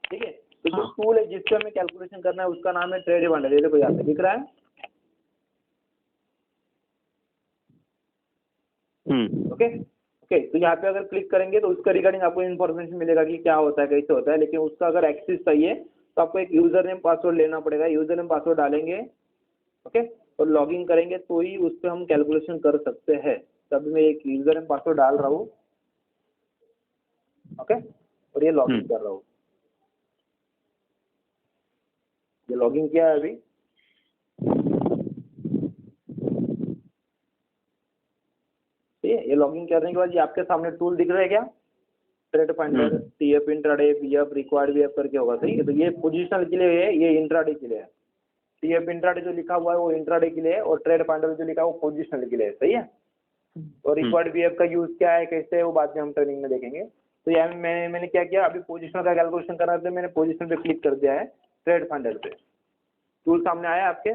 ठीक है। तो जो टूल है जिससे हमें कैलकुलेशन करना है उसका नाम है ट्रेड बंडल, ये देखो यहाँ पे दिख रहा है। ओके ओके, तो यहाँ पे अगर क्लिक करेंगे तो उसका रिगार्डिंग आपको इन्फॉर्मेशन मिलेगा कि क्या होता है, कैसे होता है, लेकिन उसका अगर एक्सेस चाहिए तो आपको एक यूजर नेम पासवर्ड लेना पड़ेगा, यूजर नेम पासवर्ड डालेंगे, ओके, और लॉगिन करेंगे तो ही उस पर हम कैलकुलेशन कर सकते हैं। तब मैं एक यूजर नेम पासवर्ड डाल रहा हूँ, ओके, और ये लॉगिन कर रहा हूँ, ये लॉगिन किया है अभी। ठीक है, ये लॉगिन करने के बाद ये आपके सामने टूल दिख रहा है क्या, trade finder, TF intraday, PF required VF करके होगा, सही है। तो ये पोजीशनल के लिए है, ये इंट्राडे के लिए है। टीएफ इंट्राडे जो लिखा हुआ है वो इंट्राडे के लिए है, और ट्रेड फाइंडर जो लिखा है वो पोजीशनल के लिए है, सही है। और रिक्वायर्ड वीएफ का यूज क्या है, कैसे है, वो बाद में हम ट्रेनिंग में देखेंगे। तो यहाँ मैंने क्या किया, अभी पोजीशनल का कैलकुलेशन करना था, मैंने पोजीशन पे क्लिक कर दिया है, ट्रेड फाइंडर पे टूल सामने आया आपके,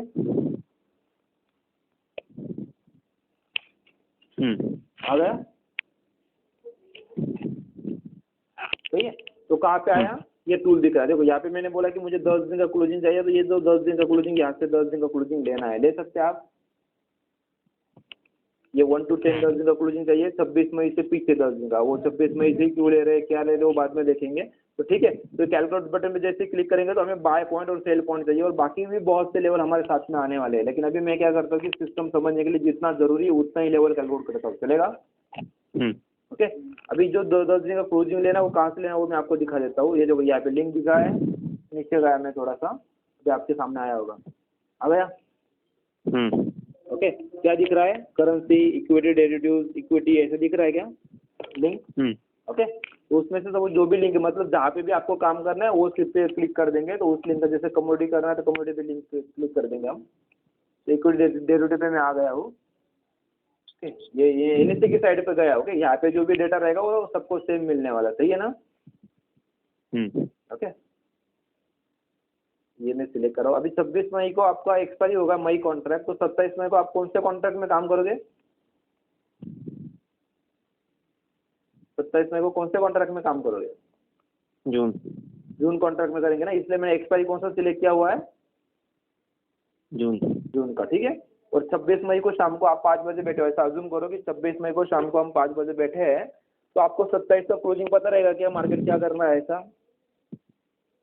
आ गया, सही है। तो कहाँ पे आया, ये टूल दिख रहा है, देखो यहाँ पे मैंने बोला कि मुझे 10 दिन का क्लोजिंग चाहिए, तो ये 10 दिन का क्लोजिंग, यहाँ से 10 दिन का क्लोजिंग लेना है, ले सकते हैं आप। ये 1 to 10 10 दिन का क्लोजिंग चाहिए, 26 मई से पीछे 10 दिन का, वो 26 मई से क्यों ले रहे हैं, क्या ले रहे हो, बाद में देखेंगे। तो ठीक है, तो कैलकुलेट बटन पे जैसे क्लिक करेंगे तो हमें बाय पॉइंट और सेल पॉइंट चाहिए, और बाकी भी बहुत से लेवल हमारे साथ में आने वाले हैं, लेकिन अभी मैं क्या करता हूँ कि सिस्टम समझने के लिए जितना जरूरी है उतना ही लेवल कैलकुलेट करता हूँ, चलेगा। ओके, अभी जो 10 दिन का क्लोजिंग लेना वो कहाँ से लेना वो मैं आपको दिखा देता हूँ। ये जो यहाँ पे लिंक दिखा है, नीचे गया मैं थोड़ा सा, जो आपके सामने आया होगा, आ गया। ओके, क्या दिख रहा है, करेंसी, इक्विटी डेरिवेटिव्स, इक्विटी, ऐसे दिख रहा है क्या लिंक। ओके, तो उसमें से सब जो भी लिंक है, मतलब जहाँ पे भी आपको काम करना है वो स्लिप पे क्लिक कर देंगे, तो उस लिंक का, जैसे कमोडिटी करना है तो कमोडिटी पे लिंक पे क्लिक कर देंगे हम। तो इक्विटी डेरिवेटिव पे मैं आ गया हूँ, ये एनएससी की साइड पे गया। ओके, यहाँ पे जो भी डेटा रहेगा वो सबको सेम मिलने वाला, सही है ना। ओके, ये मैं सिलेक्ट कर रहा हूँ। अभी 26 मई को आपका एक्सपायरी होगा मई कॉन्ट्रैक्ट, तो 27 मई को आप कौन से कॉन्ट्रैक्ट में काम करोगे, 27 मई को कौन से कॉन्ट्रैक्ट में काम करोगे, जून कॉन्ट्रैक्ट में करेंगे ना, इसलिए मैंने एक्सपायरी कौन सा सिलेक्ट किया हुआ है, जून का, ठीक है। और 26 मई को शाम को आप 5 बजे बैठे हो, ऐसा अज्यूम करो कि 26 मई को शाम को हम 5 बजे बैठे हैं, तो आपको 27 का क्लोजिंग पता रहेगा क्या, मार्केट क्या करना है, ऐसा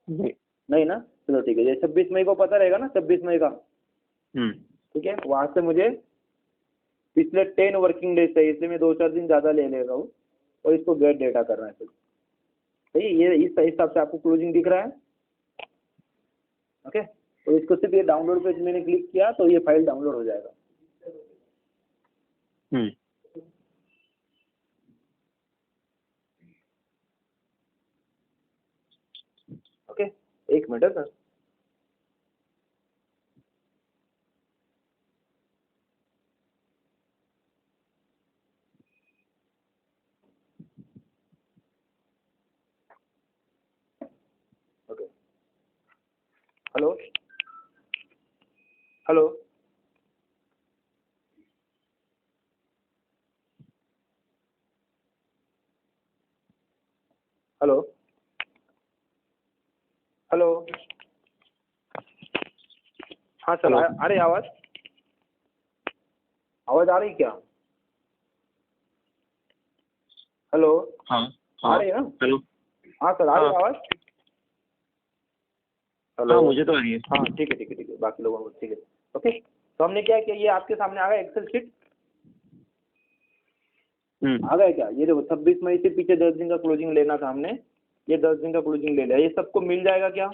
नहीं ना। चलो ठीक है, ये 26 मई को पता रहेगा ना, 26 मई का, ठीक है। वहां से मुझे पिछले 10 वर्किंग डेज चाहिए, इसलिए मैं 2-4 दिन ज़्यादा ले रहा हूँ, और इसको गेट डेटा करना है फिर, सही है। ये इस हिसाब से आपको क्लोजिंग दिख रहा है। ओके, तो इसको सिर्फ ये डाउनलोड पे मैंने क्लिक किया तो ये फाइल डाउनलोड हो जाएगा। ओके, एक मिनट है sir. Okay, hello hello, hello hello, हाँ सर, आ रही आवाज़, आवाज़ आ रही क्या, हेलो, आ रही है ना, हेलो, हाँ सर, आ रही है आवाज़, हेलो, हाँ मुझे तो आ रही है। हाँ ठीक है ठीक है ठीक है, बाकी लोगों को ठीक है। ओके, तो हमने क्या किया, ये आपके सामने आ गया एक्सेल शीट, आ गया क्या, ये देखो 26 मई से पीछे 10 दिन का क्लोजिंग लेना था हमने, ये 10 दिन का क्लोजिंग ले लिया, ये सबको मिल जाएगा क्या,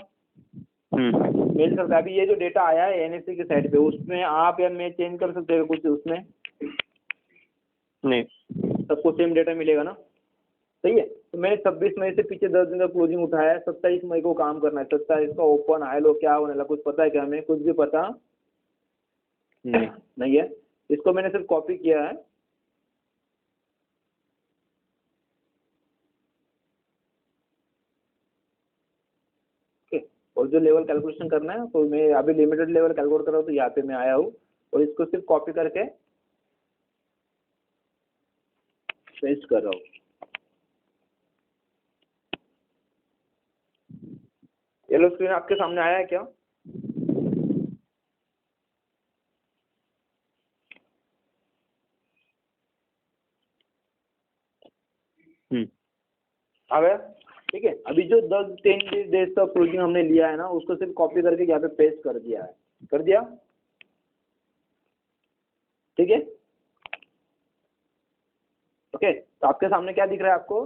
मिल सकता है। अभी ये जो डेटा आया है एनएससी की साइड पे, उसमें आप या मैं चेंज कर सकते हैं कुछ उसमें, नहीं, सबको सेम डेटा मिलेगा ना, सही है। तो मैंने 26 मई से पीछे 10 दिन का क्लोजिंग उठाया है, 27 मई को काम करना है, 27 का ओपन हाई लो क्या होने लगा, कुछ पता है क्या, हमें कुछ भी पता नहीं है। इसको मैंने सिर्फ कॉपी किया है, जो लेवल कैलकुलेशन करना है तो मैं अभी लिमिटेड लेवल कैलकुलेट कर रहा हूँ, तो यहाँ पे मैं आया हूँ और इसको सिर्फ कॉपी करके पेस्ट कर रहा हूँ। येलो स्क्रीन आपके सामने आया है क्या? आ गया? ठीक है, अभी जो 10-10 डेज का क्लोजिंग हमने लिया है ना, उसको सिर्फ कॉपी करके यहाँ पे पेस्ट कर दिया है। कर दिया? ठीक है, ओके। तो आपके सामने क्या दिख रहा है आपको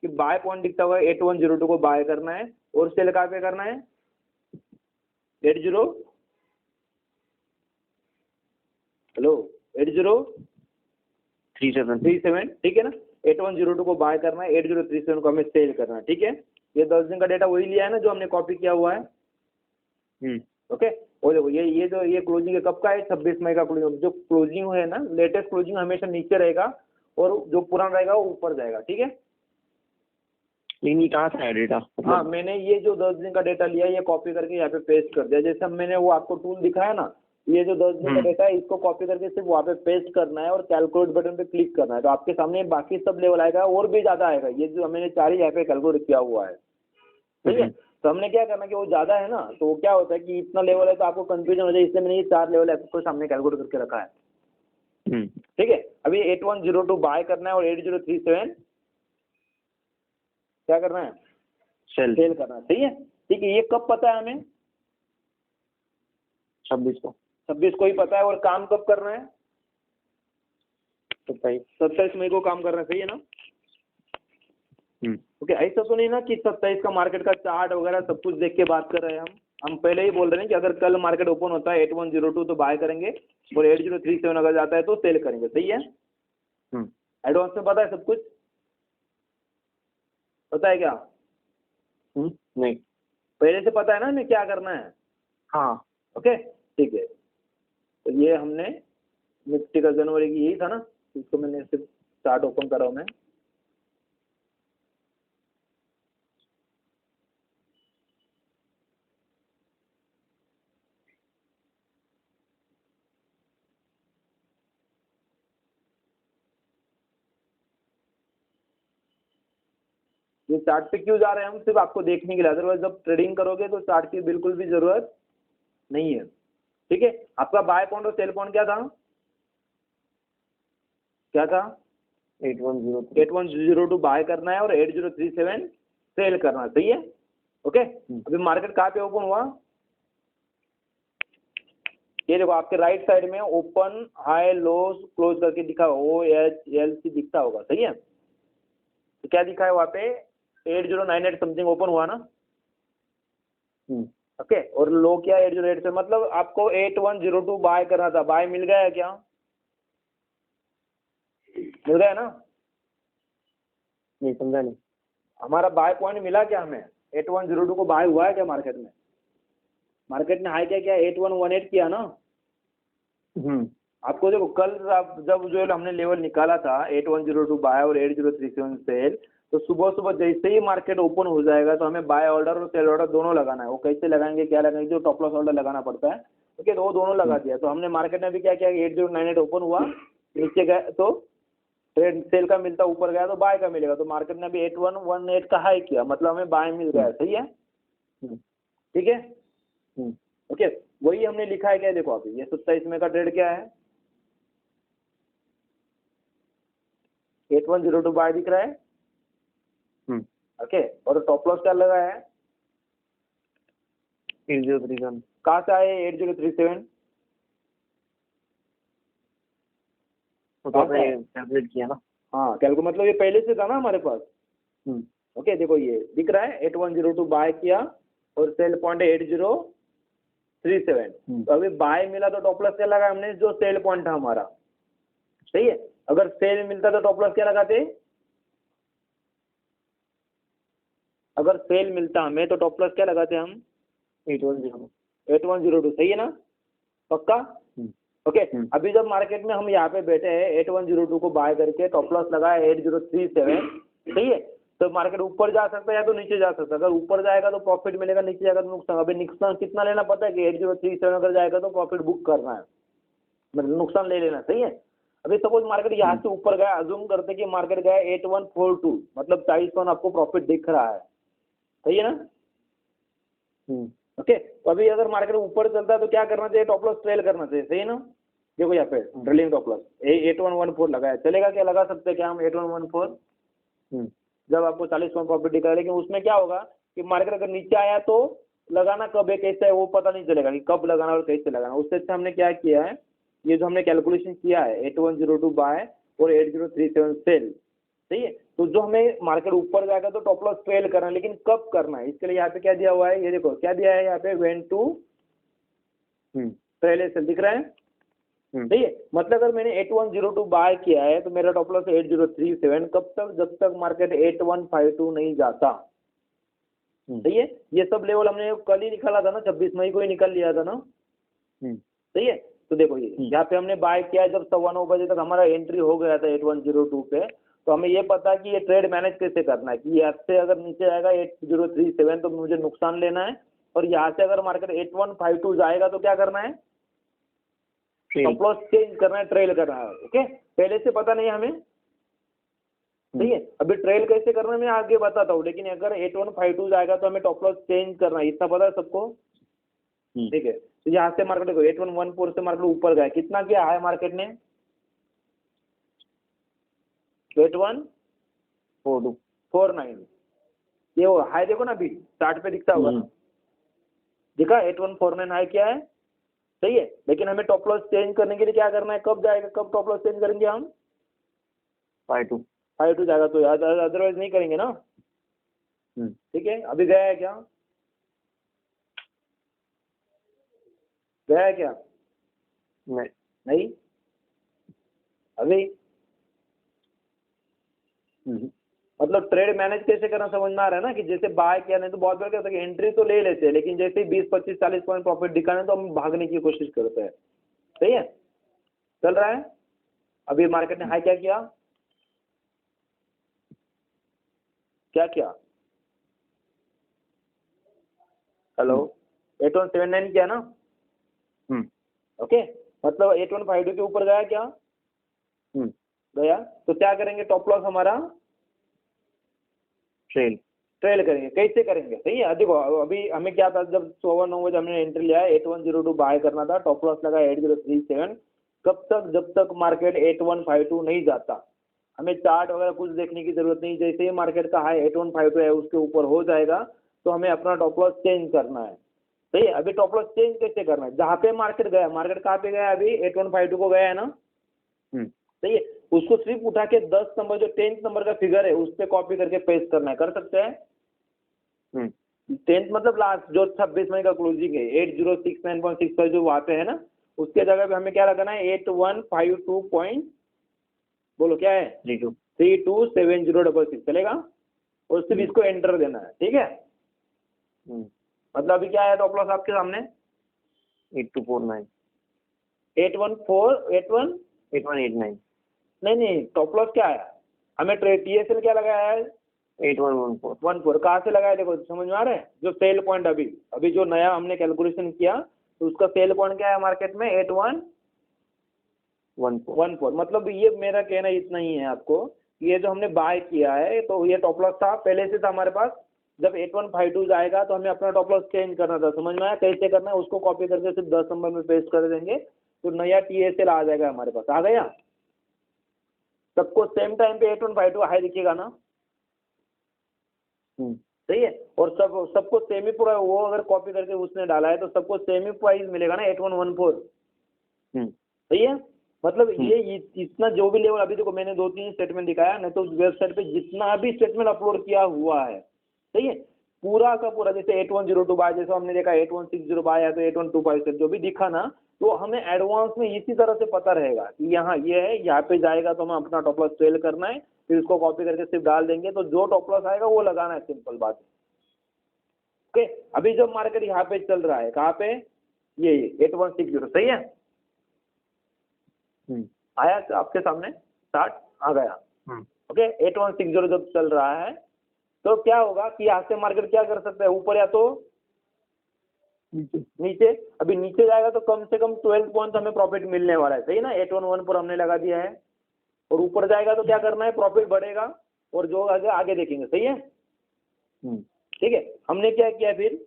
कि बाय पॉइंट दिखता हुआ 8102 को बाय करना है और सेल कहाँ पे करना है? 8037, ठीक है ना। 8102 को बाय करना है, 8037 को हमें सेल करना है, ठीक है। ये 10 दिन का डेटा वही लिया है ना जो हमने कॉपी किया हुआ है। ओके, और देखो ये जो ये क्लोजिंग कब का है? 26 मई का क्लोजिंग। जो क्लोजिंग है ना, लेटेस्ट क्लोजिंग हमेशा नीचे रहेगा और जो पुराना रहेगा वो ऊपर जाएगा, ठीक है। लेकिन ये कहाँ से है डेटा? हाँ, मैंने ये जो 10 दिन का डेटा लिया ये कॉपी करके यहाँ पे पेस्ट कर दिया। जैसे मैंने वो आपको टूल दिखाया ना, ये जो 10 दिन का डेटा है इसको कॉपी करके सिर्फ वहाँ पे पेस्ट करना है और कैलकुलेट बटन पे क्लिक करना है, तो आपके सामने बाकी सब लेवल आएगा और भी ज्यादा आएगा। ये जो मैंने 4 ही यहाँ पे कैलकुलेट किया हुआ है, ठीक है। तो हमने क्या करना कि वो ज्यादा है ना, तो क्या होता है कि इतना लेवल है तो आपको कंफ्यूजन हो जाए, इसलिए मैंने ये 4 लेवल आपको सामने कैलकुलेट करके रखा है, ठीक है। अभी 8102 बाय करना है और 8037 क्या करना है? सेल करना है, सही है, ठीक है। ये कब पता है हमें? 26 को। 26 को ही पता है। और काम कब करना है? 27 मई को काम करना है, सही है ना। ओके, ऐसा तो नहीं ना कि 27 का मार्केट का चार्ट वगैरह सब कुछ देख के बात कर रहे हैं हम पहले ही बोल रहे हैं कि अगर कल मार्केट ओपन होता है 8102 तो बाय करेंगे और 8037 अगर जाता है तो सेल करेंगे, सही है। एडवांस में पता है सब कुछ? पता है क्या? नहीं, पहले से पता है ना हमें क्या करना है? हाँ, ओके, ठीक है। तो ये हमने निफ्टी का जनवरी की यही था ना, इसको मैंने सिर्फ चार्ट ओपन करा हूँ मैं। ये चार्ट पे क्यों जा रहे हैं हम? सिर्फ आपको देखने के लिए, अदरवाइज जब ट्रेडिंग करोगे तो चार्ट की बिल्कुल भी जरूरत नहीं है, ठीक है। आपका बाय पॉइंट और सेल पॉइंट क्या था? क्या था? 8102 बाय करना है और 8037 सेल करना है, सही है, ओके। अभी मार्केट कहाँ पे ओपन हुआ? ये देखो आपके राइट साइड में ओपन हाई लोज क्लोज करके दिखा OHLC दिखता होगा, सही है। तो क्या दिखा है वहाँ पे? 8098 समथिंग ओपन हुआ ना, ओके। और लो क्या? 808 से, मतलब आपको 8102 बाय करना था, बाय मिल गया है क्या? मिल गया ना? नहीं समझा नहीं। हमारा बाय पॉइंट मिला क्या हमें? 8102 को बाय हुआ है क्या मार्केट में? मार्केट ने हाई क्या किया? 8118 किया ना। आपको देखो कल जब जो हमने लेवल निकाला था 8102 बाय और 8037 सेल, तो सुबह सुबह जैसे ही मार्केट ओपन हो जाएगा तो हमें बाय ऑर्डर और सेल ऑर्डर दोनों लगाना है। वो कैसे लगाएंगे, क्या लगाएंगे? जो टॉप लॉस ऑर्डर लगाना पड़ता है, ओके। तो वो दोनों लगा दिया। तो हमने मार्केट में भी क्या किया? 8098 ओपन हुआ, नीचे गए तो ट्रेड सेल का मिलता, ऊपर गया तो बाय का मिलेगा। तो मार्केट ने अभी 8118 का हाई किया, मतलब हमें बाय मिल गया है, सही है, ठीक है, ओके। वही हमने लिखा है क्या? देखो अभी ये 27 में का ट्रेड क्या है? 8102 बाय दिख रहा है, ओके। और टॉप लॉस क्या लगा है? 8037। कहाँ से आए 8037? तो आपने कैलकुलेट किया ना? हाँ, कैलकुलेट मतलब ये पहले से था ना हमारे पास, ओके। देखो ये दिख रहा है 8102 बाय किया और सेल पॉइंट 8037। तो अभी बाय मिला तो टॉप लॉस क्या लगा हमने? जो सेल पॉइंट था हमारा, सही है। अगर सेल मिलता तो टॉप लॉस क्या लगाते? अगर सेल मिलता हमें तो टॉप लॉस क्या लगाते हम? 8102, सही है ना, पक्का, ओके। अभी जब मार्केट में हम यहाँ पे बैठे हैं 8102 को बाय करके टॉप लॉस लगाया 8037, सही है। तो मार्केट ऊपर जा सकता है या तो नीचे जा सकता है। अगर ऊपर जाएगा तो प्रॉफिट मिलेगा, नीचे जाएगा तो नुकसान। अभी नुकसान कितना लेना पता है कि 8037 अगर जाएगा तो प्रॉफिट बुक करना है, मतलब नुकसान ले लेना, सही है। अभी सपोज मार्केट यहाँ से ऊपर गया, अज्यूम करते कि मार्केट गया 8142, मतलब 40 पॉइंट आपको प्रॉफिट दिख रहा है, सही है ना। ओके, तो अभी अगर मार्केट ऊपर चलता है तो क्या करना चाहिए, टॉप लॉस ट्रेल करना चाहिए, सही है ना। देखो यहाँ पे ड्रिलिंग टॉप लॉस 8114 लगाया, चलेगा क्या, लगा सकते हैं क्या हम 8114, जब आपको 40 पॉइंट प्रॉफिट दिखा है। लेकिन उसमें क्या होगा कि मार्केट अगर नीचे आया तो लगाना कब है, कैसे है, वो पता नहीं चलेगा कि कब लगाना और कैसे लगाना। उससे अच्छा हमने क्या किया है, ये जो हमने कैलकुलेशन किया है 8102 बाय और 8037 सेल, सही है। तो जो हमें मार्केट ऊपर जाएगा तो टॉप लॉस ट्रेल करना है, लेकिन कब करना है, इसके लिए यहाँ पे क्या दिया हुआ है, ये देखो क्या दिया है यहाँ पे, वेन टू ट्रेल सेल दिख रहा है, सही है। मतलब अगर मैंने 8102 बाय किया है तो मेरा टॉप लॉस 8037, कब तक, जब तक मार्केट 8152 नहीं जाता, सही है। ये सब लेवल हमने कल ही निकाला था ना, 26 मई को ही निकल लिया था ना, सही है। तो देखो ये यहाँ पे हमने बाय किया है, जब 9:15 बजे तक हमारा एंट्री हो गया था 8102 पे, तो हमें ये पता है कि ये ट्रेड मैनेज कैसे करना है कि यहाँ से अगर नीचे आएगा 8037 तो मुझे नुकसान लेना है, और यहाँ से अगर मार्केट 8152 जाएगा तो क्या करना है, स्टॉप लॉस चेंज करना है, ट्रेल करना है। ओके, पहले से पता नहीं हमें, सही है। अभी ट्रेल कैसे करना है मैं आगे बताता हूँ, लेकिन अगर 8152 जाएगा तो हमें टॉप लॉस चेंज करना है, इतना पता है सबको, ठीक है। तो यहाँ से मार्केट देखो 8114 से मार्केट ऊपर गया, कितना किया हाई मार्केट ने, 8149, ये वो हाई देखो ना, अभी चार्ट पे दिखता होगा ना, दिखा 8149 हाई किया है, सही है। लेकिन हमें टॉप लॉस चेंज करने के लिए क्या करना है, कब जाएगा, कब टॉप लॉस चेंज करेंगे हम, 52 जाएगा तो, अदरवाइज नहीं करेंगे ना, ठीक है। अभी गया है क्या, गया है क्या, नहीं अभी, मतलब ट्रेड मैनेज कैसे करना समझ में आ रहा है ना, कि जैसे बाय किया, नहीं तो बहुत बार क्या होता है कि एंट्री तो ले लेते हैं, लेकिन जैसे 20 25 40 पॉइंट प्रॉफिट दिखाने तो हम भागने की कोशिश करते हैं, सही है। चल रहा है, अभी मार्केट ने हाई क्या किया, क्या किया, हेलो 8179 किया ना, ओके, मतलब 8152 के ऊपर गया क्या, गया, तो क्या करेंगे, टॉप लॉस हमारा ट्रेल करेंगे, कैसे करेंगे, सही है। देखो अभी हमें क्या था, जब 9:15 बजे हमने एंट्री लिया 8102 बाय करना था, टॉप लॉस लगा 8037, कब तक, जब तक मार्केट 8152 नहीं जाता। हमें चार्ट वगैरह कुछ देखने की जरूरत नहीं, जैसे ही मार्केट का हाई 8152 है उसके ऊपर हो जाएगा तो हमें अपना टॉप लॉस चेंज करना है, सही है। अभी टॉप लॉस चेंज कैसे करना है, जहाँ पे मार्केट गया, मार्केट कहाँ पे गया, अभी 8152 को गया है ना, सही है। उसको सिर्फ उठा के 10 नंबर जो 10th नंबर का फिगर है उस पे कॉपी करके पेस्ट करना है, कर सकते हैं। 10th मतलब लास्ट जो 26 मई का क्लोजिंग है 8069.65 जो वहां पे है ना, उसके जगह पे हमें क्या लगाना है 8152 पॉइंट, बोलो क्या है, 327066 चलेगा, और सिर्फ इसको एंटर देना है, ठीक है। मतलब अभी क्या है टॉप लॉस आपके सामने 8249 8189, नहीं टॉप लॉस क्या है, हमें टीएसएल क्या लगाया है 8114 कहाँ से लगाया, देखो समझ में आ रहा है, जो सेल पॉइंट अभी जो नया हमने कैलकुलेशन किया तो उसका सेल पॉइंट क्या है मार्केट में 8114, मतलब ये मेरा कहना इतना ही है आपको, ये जो हमने बाय किया है तो ये टॉप लॉस था पहले से था हमारे पास, जब 8152 जाएगा तो हमें अपना टॉप लॉस चेंज करना था, समझ में आया कैसे करना है, उसको कॉपी करके सिर्फ 10 नंबर में पेस्ट कर देंगे तो नया टीएसएल आ जाएगा हमारे पास, आ गया। सबको सेम टाइम पे 8152 हाई दिखेगा ना, सही है, और सबको सेमी पूरा वो अगर कॉपी करके उसने डाला है तो सबको सेमी प्राइस मिलेगा ना 8114, सही है। मतलब ये इतना जो भी लेवल, अभी देखो मैंने 2-3 स्टेटमेंट दिखाया, नहीं तो उस वेबसाइट पे जितना भी स्टेटमेंट अपलोड किया हुआ है, सही है, पूरा का पूरा, जैसे 8102 बाय, जैसे हमने देखा 8160 बाय है तो 8125 जो भी दिखा ना, तो हमें एडवांस में इसी तरह से पता रहेगा कि यहाँ ये है, यहाँ पे जाएगा तो हमें अपना टॉप लॉस ट्रेल करना है, फिर इसको कॉपी करके सिर्फ डाल देंगे, तो जो टॉप लॉस आएगा वो लगाना है, सिंपल बात है। ओके, अभी जब मार्केट यहाँ पे चल रहा है, कहाँ पे, ये 8160, सही है, आया आपके सामने चार्ट आ गया, ओके 8160 जब चल रहा है तो क्या होगा कि यहाँ से मार्केट क्या कर सकता है, ऊपर या तो नीचे। अभी नीचे जाएगा तो कम से कम 12 पॉइंट हमें प्रॉफिट मिलने वाला है, सही ना, 811 पर हमने लगा दिया है। और ऊपर जाएगा तो क्या करना है, प्रॉफिट बढ़ेगा और जो आगे आगे देखेंगे, सही है। ठीक है, हमने क्या किया फिर,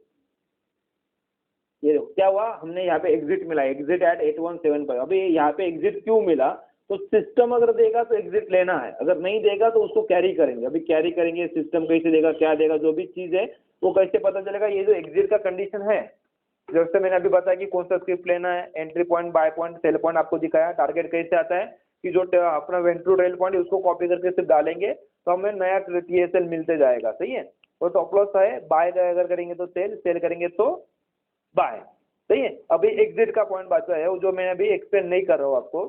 ये देखो क्या हुआ, हमने यहाँ पे एग्जिट मिला, एग्जिट एट 817 पर। अभी यहाँ पे एग्जिट क्यों मिला, तो सिस्टम अगर देगा तो एग्जिट लेना है, अगर नहीं देगा तो उसको कैरी करेंगे। अभी कैरी करेंगे, सिस्टम कैसे देगा, क्या देगा, जो भी चीज है वो कैसे पता चलेगा। ये जो एग्जिट का कंडीशन है, जैसे मैंने अभी बताया कि कौन सा स्क्रिप्ट लेना है, entry point, by point, cell point आपको दिखाया। टारगेट कैसे आता है कि जो अपना वेंट्रू ट्रेल पॉइंट है उसको कॉपी करके सिर्फ डालेंगे तो हमें नया टीएसएल मिलते जाएगा, सही है। और टॉप लॉस है, बाय अगर करेंगे तो सेल, सेल करेंगे तो बाय, सही है। अभी एग्जिट का पॉइंट बचा है, वो जो मैं अभी एक्सप्लेन नहीं कर रहा हूँ आपको।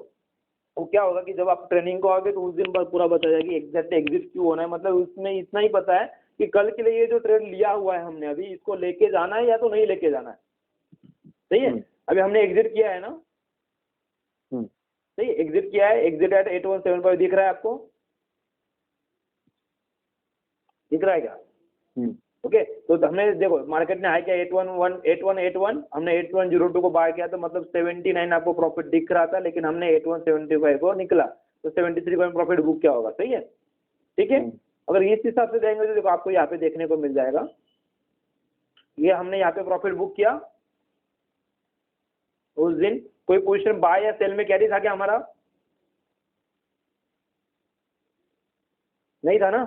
वो क्या होगा कि जब आप ट्रेनिंग को आओगे तो उस दिन बाद पूरा बता जाएगा कि एग्जैक्ट एग्जिट क्यों होना है। मतलब उसमें इतना ही पता है कि कल के लिए ये जो ट्रेड लिया हुआ है हमने, अभी इसको लेके जाना है या तो नहीं लेके जाना है, सही है। अभी हमने एग्जिट किया है ना, सही, एग्जिट किया है, एग्जिट एट 817 पर दिख रहा है आपको, दिख रहा है क्या? ओके, तो हमने देखो मार्केट ने हाई किया 8181, हमने 8102 को बाय किया तो मतलब 79 आपको प्रॉफिट दिख रहा था, लेकिन हमने 8175 को निकला तो 73 को प्रॉफिट बुक किया होगा, सही है। ठीक है, अगर इस हिसाब से देंगे तो देखो आपको यहाँ पे देखने को मिल जाएगा, ये हमने यहाँ पे प्रॉफिट बुक किया। उस दिन कोई पोजीशन बाय या सेल में कैरी था क्या हमारा? नहीं था ना,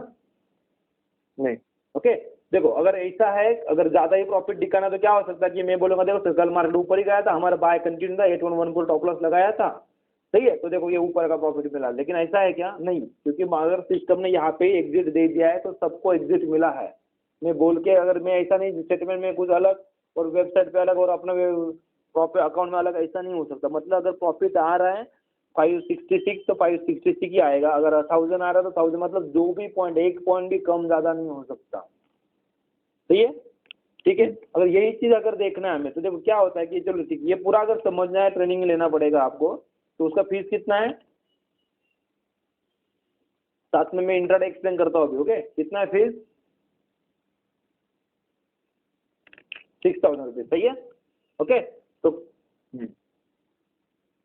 नहीं। ओके, देखो अगर ऐसा है, अगर ज्यादा ही प्रॉफिट दिखाना तो क्या हो सकता है कि मैं बोलूंगा देखो कल मार्केट ऊपर ही गया था, हमारा बाय कंटिन्यू था, 811 को टॉप लॉस लगाया था, सही है, तो देखो ये ऊपर का प्रॉफिट मिला। लेकिन ऐसा है क्या? नहीं, क्योंकि अगर सिस्टम ने यहाँ पे एग्जिट दे दिया है तो सबको एग्जिट मिला है। मैं बोल के अगर मैं ऐसा नहीं, स्टेटमेंट में कुछ अलग और वेबसाइट पे अलग और अपना प्रॉफिट अकाउंट में अलग, ऐसा नहीं हो सकता। मतलब अगर प्रॉफिट आ रहा है 566 तो 566 ही आएगा, अगर 1000 आ रहा है तो 1000, मतलब जो भी पॉइंट, एक पॉइंट भी कम ज्यादा नहीं हो सकता, सही है। ठीक है, अगर यही चीज अगर देखना है हमें तो देखो क्या होता है कि चलो ठीक, ये पूरा अगर समझना है, ट्रेनिंग लेना पड़ेगा आपको, तो उसका फीस कितना है, साथ में मैं इंट्राडे एक्सप्लेन करता हूँ अभी। ओके, कितना है फीस? 6000 रुपये, सही है। ओके, तो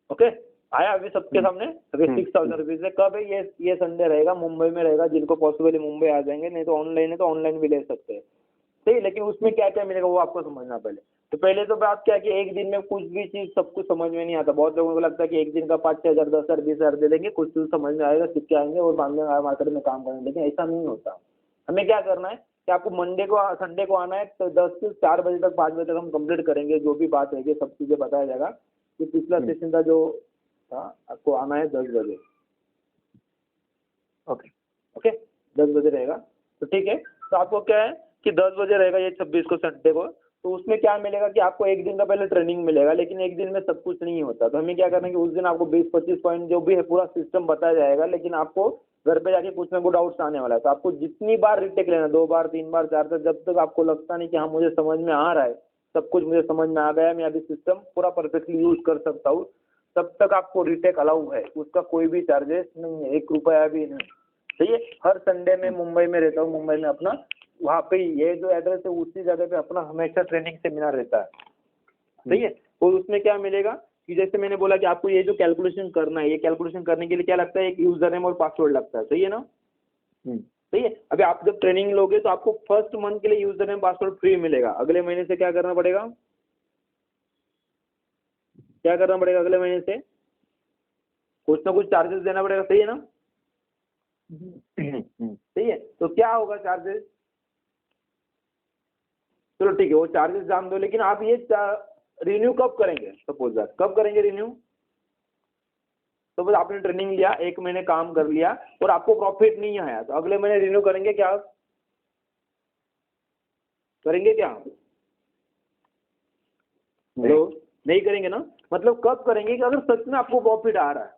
ओके आया अभी सबके सामने। अभी 6000 रुपीज है। कब है ये संडे रहेगा, मुंबई में रहेगा, जिनको पॉसिबल मुंबई आ जाएंगे, नहीं तो ऑनलाइन है तो ऑनलाइन भी ले सकते हैं, सही। लेकिन उसमें क्या क्या मिलेगा वो आपको समझना पहले। तो पहले तो बात क्या कि एक दिन में कुछ भी चीज सब कुछ समझ में नहीं आता। बहुत लोगों को लगता है कि एक दिन का 5-6 हजार 10,000 20,000 दे देंगे, कुछ चीज समझ में आएगा, सिक्के आएंगे और बाद में मार्केट में काम करेंगे, लेकिन ऐसा नहीं होता। हमें क्या करना है कि आपको मंडे को संडे को आना है, तो 10 से 4 बजे तक 5 बजे तक हम कंप्लीट करेंगे, जो भी बात है सब चीजें बताया जाएगा। कि पिछला सेशन का जो था आपको आना है 10 बजे। ओके ओके, 10 बजे रहेगा, तो ठीक है। तो आपको क्या है कि 10 बजे रहेगा ये 26 को संडे को। तो उसमें क्या मिलेगा कि आपको एक दिन का पहले ट्रेनिंग मिलेगा, लेकिन एक दिन में सब कुछ नहीं होता। तो हमें क्या करना है कि उस दिन आपको 20-25 पॉइंट जो भी है पूरा सिस्टम बताया जाएगा, लेकिन आपको घर पे जाके कुछ ना कुछ डाउट्स आने वाला है। तो आपको जितनी बार रिटेक लेना, 2 बार 3 बार 4 बार, जब तक आपको लगता नहीं कि हाँ मुझे समझ में आ रहा है, सब कुछ मुझे समझ में आ गया है, मैं अभी सिस्टम पूरा परफेक्टली यूज कर सकता हूँ, तब तक आपको रिटेक अलाउ है। उसका कोई भी चार्जेस नहीं है, 1 रुपया भी नहीं, सही है। हर संडे में मुंबई में रहता हूँ, मुंबई में अपना वहाँ पे ये जो एड्रेस है उसी जगह पे अपना हमेशा ट्रेनिंग सेमिनार रहता है, सही है। और उसमें क्या मिलेगा कि जैसे मैंने बोला कि आपको ये जो कैलकुलेशन करना है, ये कैलकुलेशन करने के लिए क्या लगता है, एक यूजर नेम और पासवर्ड लगता है, सही है ना, सही है। अभी आप जब ट्रेनिंग लोगे तो आपको फर्स्ट मंथ के लिए यूजर नेम पासवर्ड फ्री मिलेगा। अगले महीने से क्या करना पड़ेगा, क्या करना पड़ेगा, अगले महीने से कुछ ना कुछ चार्जेस देना पड़ेगा, सही है ना, सही है। तो क्या होगा चार्जेस, चलो ठीक है वो चार्जेस जान दो, लेकिन आप ये रिन्यू कब करेंगे, सपोज दैट कब करेंगे रिन्यू। तो बस आपने ट्रेनिंग लिया, 1 महीने काम कर लिया और आपको प्रॉफिट नहीं आया, तो अगले महीने रिन्यू करेंगे क्या, करेंगे क्या, हेलो, नहीं करेंगे ना। मतलब कब करेंगे कि अगर सच में आपको प्रॉफिट आ रहा है।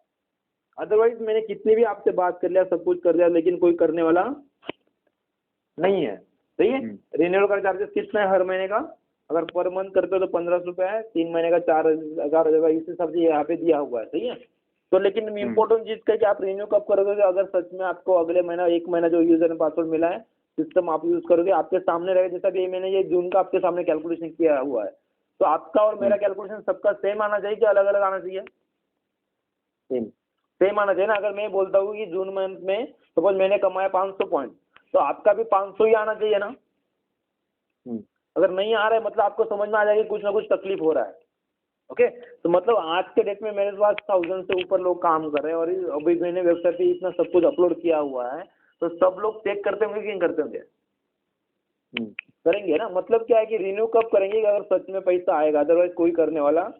अदरवाइज मैंने कितनी भी आपसे बात कर लिया, सब कुछ कर लिया, लेकिन कोई करने वाला नहीं है, सही है। रिन्यूअल का चार्जेस कितना है हर महीने का, अगर पर मंथ करते हो तो 1500 रुपये है, 3 महीने का 4000 हो जाएगा, इस हिसाब से यहाँ पे दिया हुआ है, सही है। तो लेकिन इम्पोर्टेंट चीज क्या है कि आप रिन्यू कब करोगे, अगर सच में आपको अगले महीना 1 महीना जो यूजर पासवर्ड मिला है सिस्टम आप यूज करोगे आपके सामने रहेगा। जैसा कि मैंने ये जून का आपके सामने कैलकुलेशन किया हुआ है, तो आपका और मेरा कैलकुलेशन सबका सेम आना चाहिए कि अलग अलग आना चाहिए? सेम आना चाहिए ना। अगर मैं बोलता हूँ कि जून मंथ में सपोज मैंने कमाया 500 पॉइंट, तो आपका भी 500 ही आना चाहिए ना। अगर नहीं आ रहा है मतलब आपको समझ में आ जाएगा कि कुछ ना कुछ तकलीफ हो रहा है। ओके, तो मतलब आज के डेट में मेरे पास 1000 से ऊपर लोग काम कर रहे हैं और अभी मैंने वेबसाइट पे इतना सब कुछ अपलोड किया हुआ है, तो सब लोग चेक करते होंगे कि नहीं करते होंगे? करेंगे ना। मतलब क्या है कि रिन्यू कब करेंगे अगर सच में पैसा आएगा, अदरवाइज कोई करने वाला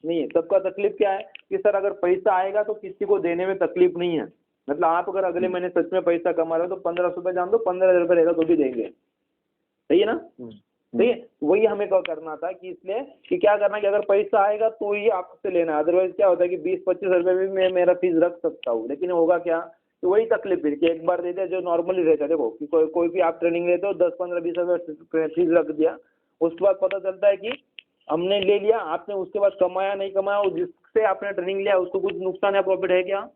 नहीं है। सबका तकलीफ क्या है कि सर अगर पैसा आएगा तो किसी को देने में तकलीफ नहीं है। मतलब आप अगर अगले महीने सच में पैसा कमा रहे हो तो 1500 रुपये जान दो, 15,000 रुपये रहेगा तो भी देंगे। सही है ना? सही है। वही हमें क्या करना था कि इसलिए कि क्या करना है कि अगर पैसा आएगा तो ही आपसे लेना है, अदरवाइज क्या होता है कि 20-25 रुपये भी मैं मेरा फीस रख सकता हूँ, लेकिन होगा क्या तो वही तकलीफ फिर कि एक बार दे दिया जो नॉर्मली रहता है। देखो कि कोई भी आप ट्रेनिंग लेते हो 10-15-20 रुपये फीस रख दिया, उसके बाद पता चलता है कि हमने ले लिया, आपने उसके बाद कमाया नहीं कमाया, और जिससे आपने ट्रेनिंग लिया उसको कुछ नुकसान या प्रॉफिट है क्या?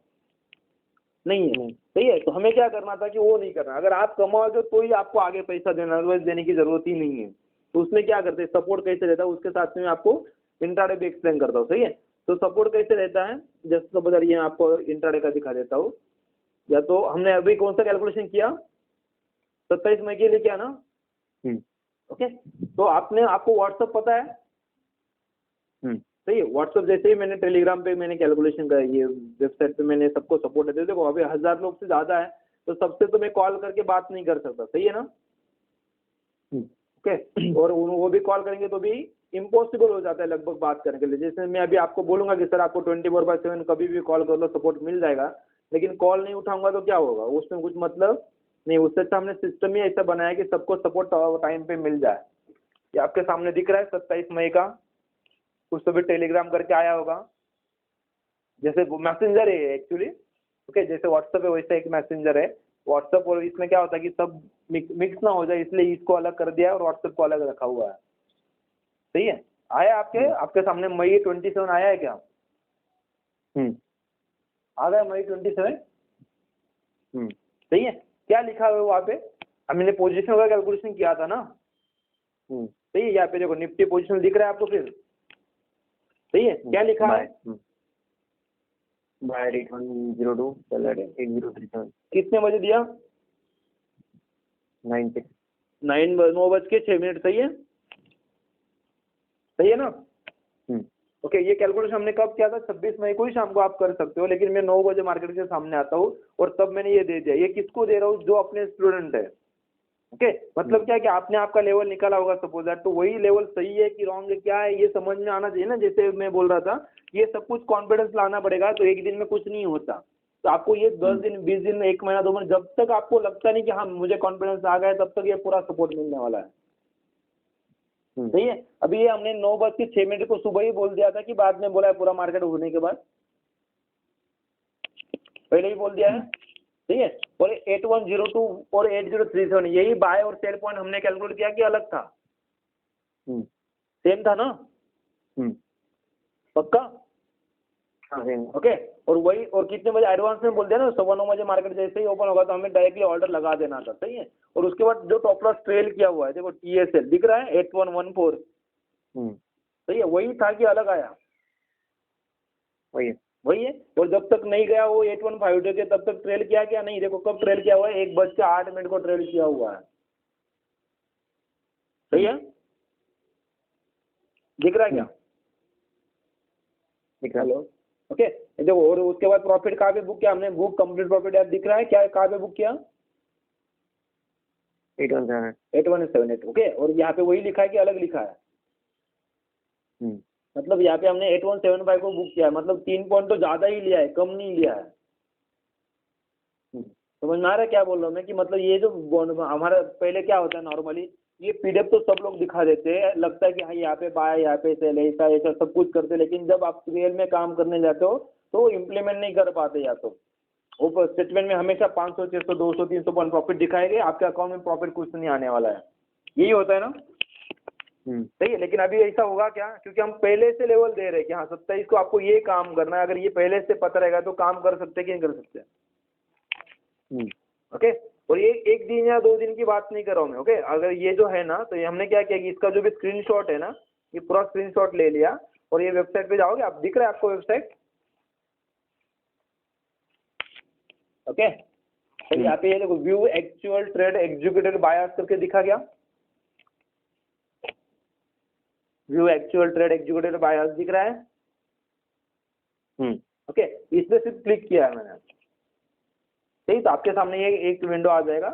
नहीं है। सही है। तो हमें क्या करना था कि वो नहीं करना। अगर आप कमाओगे तो ही आपको आगे पैसा देना, अदरवाइज देने की जरूरत ही नहीं है। तो उसमें क्या करते हैं, सपोर्ट कैसे रहता है उसके साथ में आपको इंट्राडे भी एक्सप्लेन करता हूँ। सही है। तो सपोर्ट कैसे रहता है, जैसे सपोज ये आपको इंट्राडे का दिखा देता हूँ। या तो हमने अभी कौन सा कैलकुलेशन किया, 27 मई के लिए किया ना। ओके, तो आपको व्हाट्सअप पता है? सही है। व्हाट्सअप जैसे ही मैंने टेलीग्राम पे मैंने कैलकुलेशन का ये वेबसाइट पे मैंने सबको सपोर्ट देते। देखो अभी 1000 लोग से ज्यादा है, तो सबसे तो मैं कॉल करके बात नहीं कर सकता। सही है ना? ओके, और वो भी कॉल करेंगे तो भी इम्पॉसिबल हो जाता है लगभग बात करने के लिए। जैसे मैं अभी आपको बोलूंगा कि सर आपको 24/7 कभी भी कॉल कर लो, सपोर्ट मिल जाएगा, लेकिन कॉल नहीं उठाऊंगा तो क्या होगा, उसमें कुछ मतलब नहीं। उससे अच्छा हमने सिस्टम ही ऐसा बनाया कि सबको सपोर्ट टाइम पे मिल जाए। ये आपके सामने दिख रहा है 27 मई का, कुछ तो भी टेलीग्राम करके आया होगा, जैसे मैसेंजर है एक्चुअली। ओके, जैसे व्हाट्सएप है वैसे एक मैसेंजर है व्हाट्सएप, और इसमें क्या होता है कि सब मिक्स ना हो जाए, इसलिए इसको अलग कर दिया है और व्हाट्सएप को अलग रखा हुआ है। सही है। आया आपके सामने मई 27 आया है क्या? आ गया मई 27। सही है। क्या लिखा हुआ है वहाँ पे? हमने पोजीशन का कैलकुलेशन किया था ना। सही है। यहाँ पे देखो निफ्टी पोजीशन दिख रहा है आपको फिर? सही है। क्या लिखा है? Buy 8102 sell at 8037। कितने बजे दिया? 9:06। सही है। सही है ना? ओके, ये कैलकुलेशन हमने कब किया था? 26 मई को ही शाम को आप कर सकते हो, लेकिन मैं 9 बजे मार्केट के सामने आता हूँ और तब मैंने ये दे दिया। ये किसको दे रहा हूँ? जो अपने स्टूडेंट है। ओके, मतलब क्या है कि आपने आपका लेवल निकाला होगा सपोज दैट, तो वही लेवल सही है कि रॉन्ग है, क्या है ये समझ में आना चाहिए ना। जैसे मैं बोल रहा था ये सब कुछ कॉन्फिडेंस लाना पड़ेगा, तो एक दिन में कुछ नहीं होता। तो आपको ये 10 दिन 20 दिन 1 महीना 2 महीना जब तक आपको लगता नहीं कि हाँ मुझे कॉन्फिडेंस आ गया, तब तक ये पूरा सपोर्ट मिलने वाला है। सही है। अभी ये हमने 9:06 को सुबह ही बोल दिया था कि बाद में बोला है पूरा मार्केट होने के बाद? पहले ही बोल दिया है। सही है। और 8102 और 8037 यही बाय और सेल पॉइंट हमने कैलकुलेट किया कि अलग था? सेम था ना? पक्का? ओके, और वही, और कितने बजे एडवांस में बोल दिया ना, 9:15 बजे मार्केट जैसे ही ओपन होगा तो हमें डायरेक्टली ऑर्डर लगा देना था। सही है। और उसके बाद जो टॉप लॉस ट्रेल किया हुआ है देखो, TSL दिख रहा है 8114। सही है। वही था कि अलग आया? वही है। और जब तक नहीं गया वो 8152 के, तब तक ट्रेल किया क्या? नहीं। देखो कब ट्रेल किया हुआ है, 1:08 को ट्रेल किया हुआ है। सही है। दिख रहा है क्या? हेलो। ओके, देखो, और उसके बाद प्रॉफिट कहाँ पे बुक किया हमने? बुक कंप्लीट प्रॉफिट यार दिख रहा है क्या? कहाँ पे बुक किया? 8178। ओके, और यहाँ पे वही लिखा है कि अलग लिखा है? मतलब यहाँ पे हमने 8175 को बुक किया है, मतलब 3 पॉइंट तो ज्यादा ही लिया है, कम नहीं लिया है। समझ में आ रहा है क्या बोल रहा हूँ मैं? कि मतलब ये जो हमारा पहले क्या होता है नॉर्मली, ये PDF तो सब लोग दिखा देते हैं, लगता है कि हाँ यहाँ पे बाय यहाँ पे सेल, ऐसा ऐसा सब कुछ करते, लेकिन जब आप रियल में काम करने जाते हो तो इम्प्लीमेंट नहीं कर पाते। या तो वो स्टेटमेंट में हमेशा 500 600 200 300 पॉइंट प्रॉफिट दिखाएंगे, आपके अकाउंट में प्रॉफिट कुछ नहीं आने वाला है। यही होता है ना? सही है। लेकिन अभी ऐसा होगा क्या, क्योंकि हम पहले से लेवल दे रहे हैं कि हाँ 27 को आपको ये काम करना है, अगर ये पहले से पता रहेगा तो काम कर सकते कि नहीं कर सकते? ओके, और ये एक दिन या 2 दिन की बात नहीं कर रहा हूँ मैं, ओके। अगर ये जो है ना, तो ये हमने क्या किया कि इसका जो भी स्क्रीनशॉट है ना, ये पूरा स्क्रीनशॉट ले लिया और ये वेबसाइट पे जाओगे आप, दिख रहा है आपको वेबसाइट, ओके। तो यहाँ पे ये देखो view actual trade executed buyers करके दिखा गया, view actual trade executed buyers दिख रहा है, ओके। इस पे सिर्फ क्लिक किया है मैंने, सही। तो आपके सामने ये एक विंडो आ जाएगा,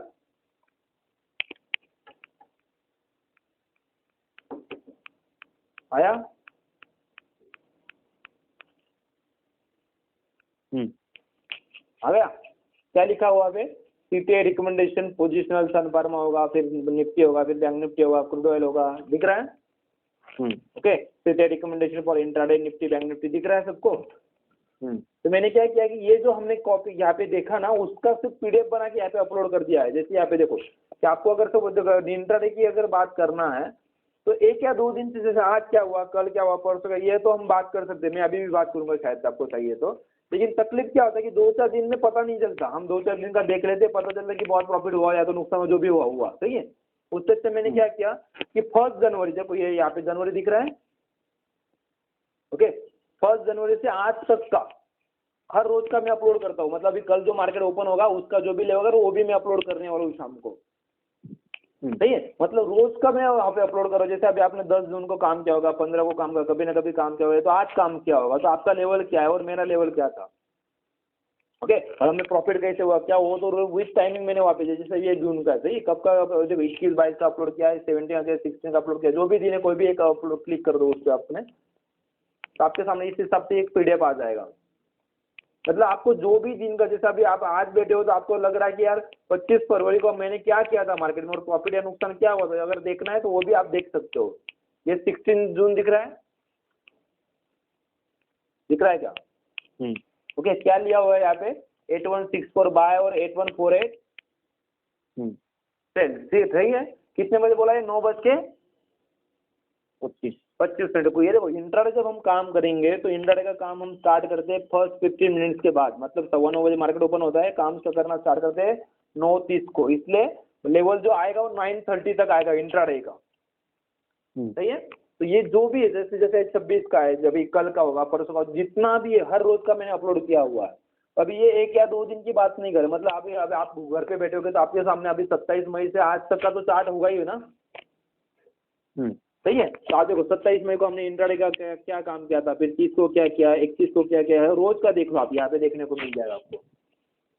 आया, आ गया। क्या लिखा हुआ पे, सीटीआई रिकमेंडेशन, पोजिशनल सन फार्मा होगा, फिर निफ्टी होगा, फिर बैंक निफ्टी होगा, क्रूड ऑयल होगा, दिख रहा है, okay. CTI recommendation for intraday Nifty, bank Nifty, दिख रहा है सबको। तो मैंने क्या किया कि ये जो हमने कॉपी यहाँ पे देखा ना, उसका सिर्फ पीडीएफ बना के यहाँ पे अपलोड कर दिया है। जैसे यहाँ पे देखो कि आपको अगर सब इंट्राडे की अगर बात करना है तो 1 या 2 दिन से, जैसे आज क्या हुआ, कल क्या हुआ, परसों का, ये तो हम बात कर सकते हैं, मैं अभी भी बात करूंगा शायद आपको चाहिए तो। लेकिन तकलीफ क्या होता है कि 2-4 दिन में पता नहीं चलता, हम 2-4 दिन का देख लेते, पता चलता कि बहुत प्रॉफिट हुआ या तो नुकसान, जो भी हुआ हुआ, सही है। उससे अच्छा मैंने क्या किया कि 1 जनवरी, देखो ये यहाँ पे जनवरी दिख रहा है, ओके। 1 जनवरी से आज तक का हर रोज का मैं अपलोड करता हूँ, मतलब अभी कल जो मार्केट ओपन होगा उसका जो भी लेवल होगा वो भी मैं अपलोड करने वाला हूँ शाम को, सही है। मतलब रोज का मैं वहाँ पे अपलोड करो। जैसे अभी आपने 10 जून को काम किया होगा, 15 को काम किया, कभी ना कभी काम किया होगा, तो आज काम किया होगा, तो आपका लेवल क्या है और मेरा लेवल क्या था, ओके। और हमें प्रॉफिट कैसे हुआ, क्या वो तो विथ टाइमिंग मैंने वापस, जैसे ये जून का है, सही, कब का, देखो 21-22 का अपलोड किया है, 17 का 16 का अपलोड किया, जो भी दिन है कोई भी एक अपलोड क्लिक कर दो उस पर आपने, तो आपके सामने इस हिसाब से एक पीडीएफ आ जाएगा। मतलब आपको जो भी दिन का, जैसे अभी आप आज बैठे हो तो आपको लग रहा है कि यार 25 फरवरी को मैंने क्या किया था मार्केट में और प्रॉफिट या नुकसान क्या हुआ था, अगर देखना है तो वो भी आप देख सकते हो। ये 16 जून दिख रहा है, दिख रहा है क्या, ओके। क्या लिया हुआ है यहाँ पे, 8164 बाय और 8148 सेल, सही है। कितने बजे बोला है, 9:25 को। ये देखो इंट्राडे जब हम काम करेंगे तो इंट्राडे का काम हम स्टार्ट करते हैं फर्स्ट 15 मिनट्स के बाद, मतलब 9:15 बजे मार्केट ओपन होता है, काम करना स्टार्ट करते हैं 9:30 को, इसलिए लेवल जो आएगा वो 9:30 तक आएगा इंट्राडे का, सही है। तो ये जो भी है, जैसे जैसे 26 का है, जब कल का होगा, परसों का, जितना भी है हर रोज का मैंने अपलोड किया हुआ है। अभी ये 1 या 2 दिन की बात नहीं करें, मतलब अभी आप घर पे बैठे होगे तो आपके सामने अभी 27 मई से आज तक का तो चार्ट होगा ही ना, सही है। तो आप देखो 27 मई को हमने इंट्राडे का क्या काम किया था, फिर 30 को क्या किया, 31 को क्या किया है, रोज का देख लो आप, यहाँ पे देखने को मिल जाएगा आपको।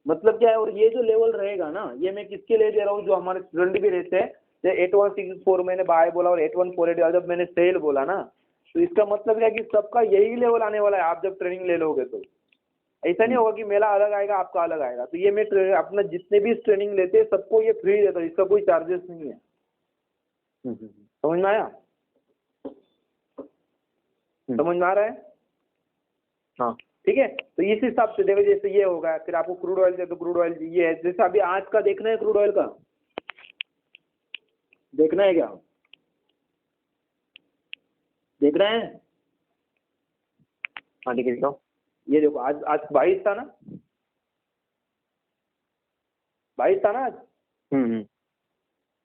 मतलब क्या है, और ये जो लेवल रहेगा ना, ये मैं किसके लिए दे रहा हूँ, जो हमारे स्टूडेंट भी रहते हैं। 8164 मैंने बाय बोला और 8148 जब मैंने सेल बोला ना, तो इसका मतलब क्या है कि सबका यही लेवल आने वाला है आप जब ट्रेनिंग ले लोगे तो। ऐसा नहीं होगा कि मेरा अलग आएगा आपका अलग आएगा। तो ये मैं अपना जितने भी ट्रेनिंग लेते हैं सबको ये फ्री देता हूँ, इसका कोई चार्जेस नहीं है, समझ में आया, समझ में आ रहा है, हाँ ठीक है। तो इस हिसाब से देखो, जैसे ये होगा, फिर आपको क्रूड ऑयल दे तो क्रूड ऑयल ये है, जैसे अभी आज का देखना है, क्रूड ऑयल का देखना है क्या, देख रहे हैं, हाँ ठीक है दिखाओ। ये देखो आज 22 था ना, 22 था ना आज,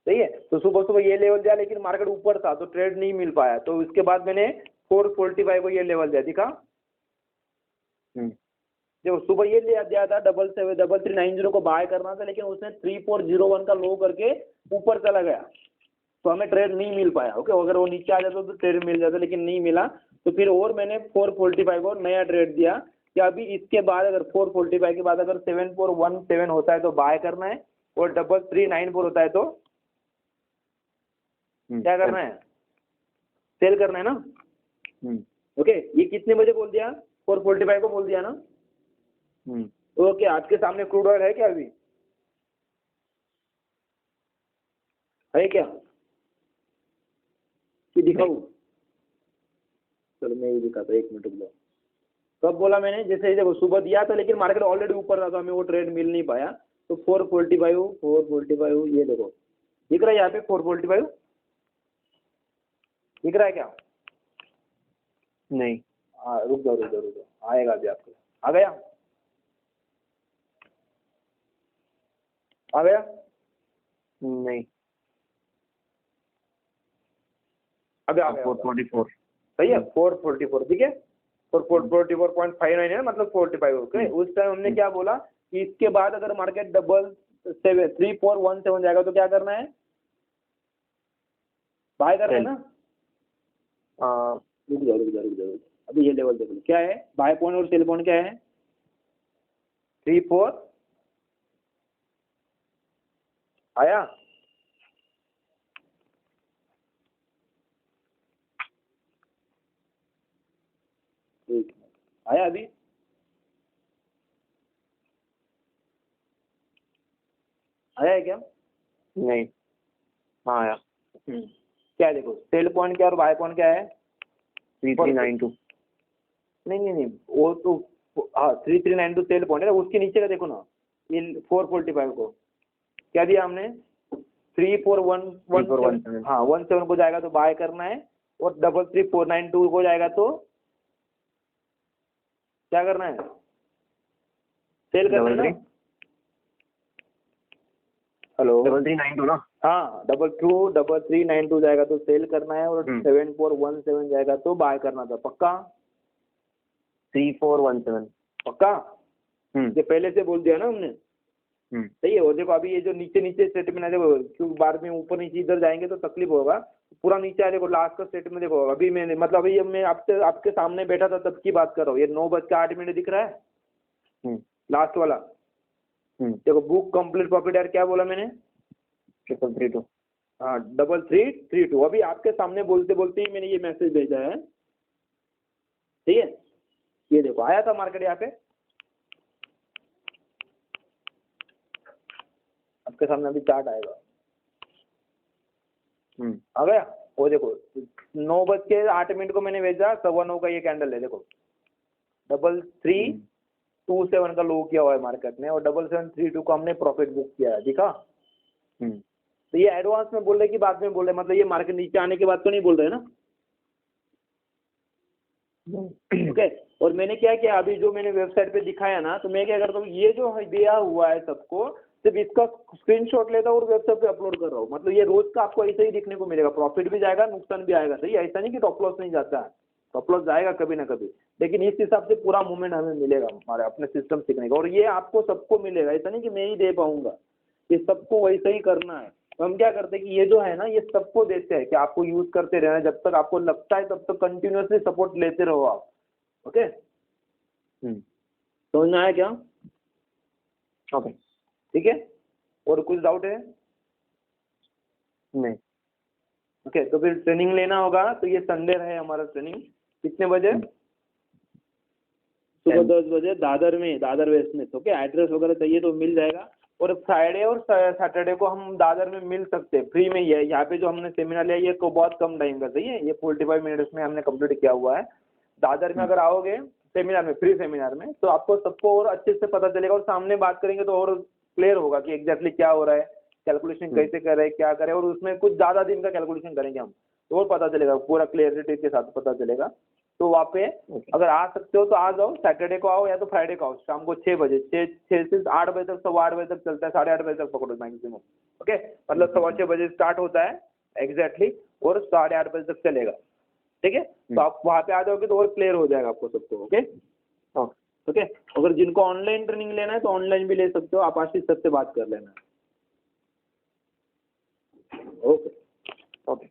सही है। तो सुबह सुबह ये लेवल दिया, लेकिन मार्केट ऊपर था तो ट्रेड नहीं मिल पाया, तो उसके बाद मैंने 445 को ये लेवल दिया, दिखा, देखो सुबह ये दिया था 3390 को बाय करना था, लेकिन उसने 3401 का लो करके ऊपर चला गया, तो हमें ट्रेड नहीं मिल पाया, ओके। अगर वो नीचे आ जाता तो ट्रेड मिल जाता, लेकिन नहीं मिला, तो फिर और मैंने 445 को नया ट्रेड दिया कि अभी इसके बाद अगर 445 के बाद अगर 7417 होता है तो बाय करना है, और 3394 होता है तो क्या करना है, सेल करना है ना, ओके। ये कितने बजे बोल दिया, 445 को बोल दिया ना, ओके। आपके सामने क्रूड ऑयल है क्या, अभी है क्या कि दिखाऊं, चलो मैं ये दिखाता हूँ, 1 मिनट रुको। कब बोला मैंने, जैसे देखो सुबह दिया था लेकिन मार्केट ऑलरेडी ऊपर था तो हमें वो ट्रेड मिल नहीं पाया, तो 445 ये देखो दिख रहा है यहाँ पे 445 दिख रहा है क्या, नहीं, हाँ रुक जाओ आएगा अभी आपको, आ गया, आ गया, नहीं, अभी आ गया होगा। 444। सही है, 444, ठीक है, 444.59 है, मतलब 45, ओके। उस टाइम हमने क्या बोला कि इसके बाद अगर मार्केट 3417 जाएगा तो क्या करना है, बाय करना है ना। रुक जाओ, अभी ये लेवल देख लो क्या है, बाय पॉइंट और सेल पॉइंट क्या है, 34 आया, आया अभी, आया है क्या? नहीं, हाँ आया। क्या है देखो, सेल पॉइंट क्या और बाय पॉइंट क्या है, 3392। नहीं, वो तो हाँ 3392 सेल पॉइंट है, उसके नीचे का देखो ना, ये 445 को क्या दिया हमने, 34117, हाँ 17 को जाएगा तो बाय करना है, और 33492 को जाएगा तो क्या करना है, सेल करना है ना। हेलो, 3392 ना। हाँ 3392 जाएगा तो सेल करना है, और 7417 जाएगा तो बाय करना था, पक्का? 3417। पक्का, ये पहले से बोल दिया ना हमने। सही है, और देखो अभी ये जो नीचे स्टेटमेंट है देखो, क्योंकि बाद में ऊपर नीचे इधर जाएंगे तो तकलीफ होगा, पूरा नीचे आ देखो, लास्ट का स्टेटमेंट देखो, अभी मैंने मतलब अभी मैं आपके सामने बैठा था तब की बात कर रहा हूँ, ये 9:08 दिख रहा है लास्ट वाला, देखो बुक कंप्लीट प्रॉफिट यार क्या बोला मैंने, 3332। हाँ 3332, अभी आपके सामने बोलते बोलते ही मैंने ये मैसेज भेजा है, ठीक है, ये देखो आया था मार्केट यहाँ पे, आपके सामने अभी चार्ट आएगा, आ गया, वो देखो 9:08 को मैंने भेजा, 9:15 का ये कैंडल है देखो, 3327 का लो किया हुआ है मार्केट ने, और 7732 को हमने प्रॉफिट बुक किया है, दिखा। तो ये एडवांस में बोल रहे कि बाद में बोल रहे, मतलब ये मार्केट नीचे आने के बाद तो नहीं बोल रहे ना, ओके। और मैंने क्या किया, अभी जो मैंने वेबसाइट पे दिखाया ना, तो मैं क्या करता हूँ, ये जो दिया हुआ है सबको, सिर्फ इसका स्क्रीनशॉट लेता हूँ और वेबसाइट पे अपलोड कर रहा हूँ, मतलब ये रोज का आपको ऐसे ही दिखने को मिलेगा, प्रॉफिट भी जाएगा नुकसान भी आएगा, सही, ऐसा नहीं कि टॉप लॉस नहीं जाता है, टॉप लॉस जाएगा कभी ना कभी, लेकिन इस हिसाब से पूरा मूवमेंट हमें मिलेगा हमारे अपने सिस्टम सीखने का, और ये आपको सबको मिलेगा, ऐसा नहीं कि मैं ही दे पाऊंगा, ये सबको वैसे ही करना है। तो हम क्या करते हैं कि ये जो है ना, ये सबको देते हैं कि आपको यूज करते रहना, जब तक आपको लगता है तब तक कंटिन्यूअसली सपोर्ट लेते रहो आप, ओके। समझ में आया क्या? ओके, ठीक है, और कुछ डाउट है? नहीं। ओके, तो फिर ट्रेनिंग लेना होगा, तो ये संडे है हमारा ट्रेनिंग, कितने बजे? सुबह 10 बजे दादर में, दादर वेस्ट में, ओके। एड्रेस वगैरह चाहिए तो मिल जाएगा, और फ्राइडे और सैटरडे को हम दादर में मिल सकते हैं, फ्री में ही है, यहाँ पे जो हमने सेमिनार लिया ये तो बहुत कम टाइम का, सही है, ये 45 मिनट्स में हमने कंप्लीट किया हुआ है। दादर में अगर आओगे सेमिनार में, फ्री सेमिनार में, तो आपको सबको और अच्छे से पता चलेगा, और सामने बात करेंगे तो और क्लियर होगा कि एग्जैक्टली क्या हो रहा है, कैलकुलेशन कैसे करे, क्या करे, और उसमें कुछ ज़्यादा दिन का कैलकुलेशन करेंगे हम, तो और पता चलेगा, पूरा क्लियरिटी के साथ पता चलेगा। तो वहाँ पे अगर आ सकते हो तो आ जाओ, सैटरडे को आओ या तो फ्राइडे को आओ, शाम को 6 बजे, 6 से 8 बजे तक, 8:15 बजे तक चलता है, 8:30 बजे तक पकड़ो मैक्सिमम, ओके, मतलब 6:15 बजे स्टार्ट होता है एग्जैक्टली, और 8:30 बजे तक चलेगा, ठीक है। तो आप वहाँ पे आ जाओगे तो और क्लियर हो जाएगा आपको सबको, ओके ओके। अगर जिनको ऑनलाइन ट्रेनिंग लेना है तो ऑनलाइन भी ले सकते हो, आप आशीष सर से बात कर लेना, ओके ओके।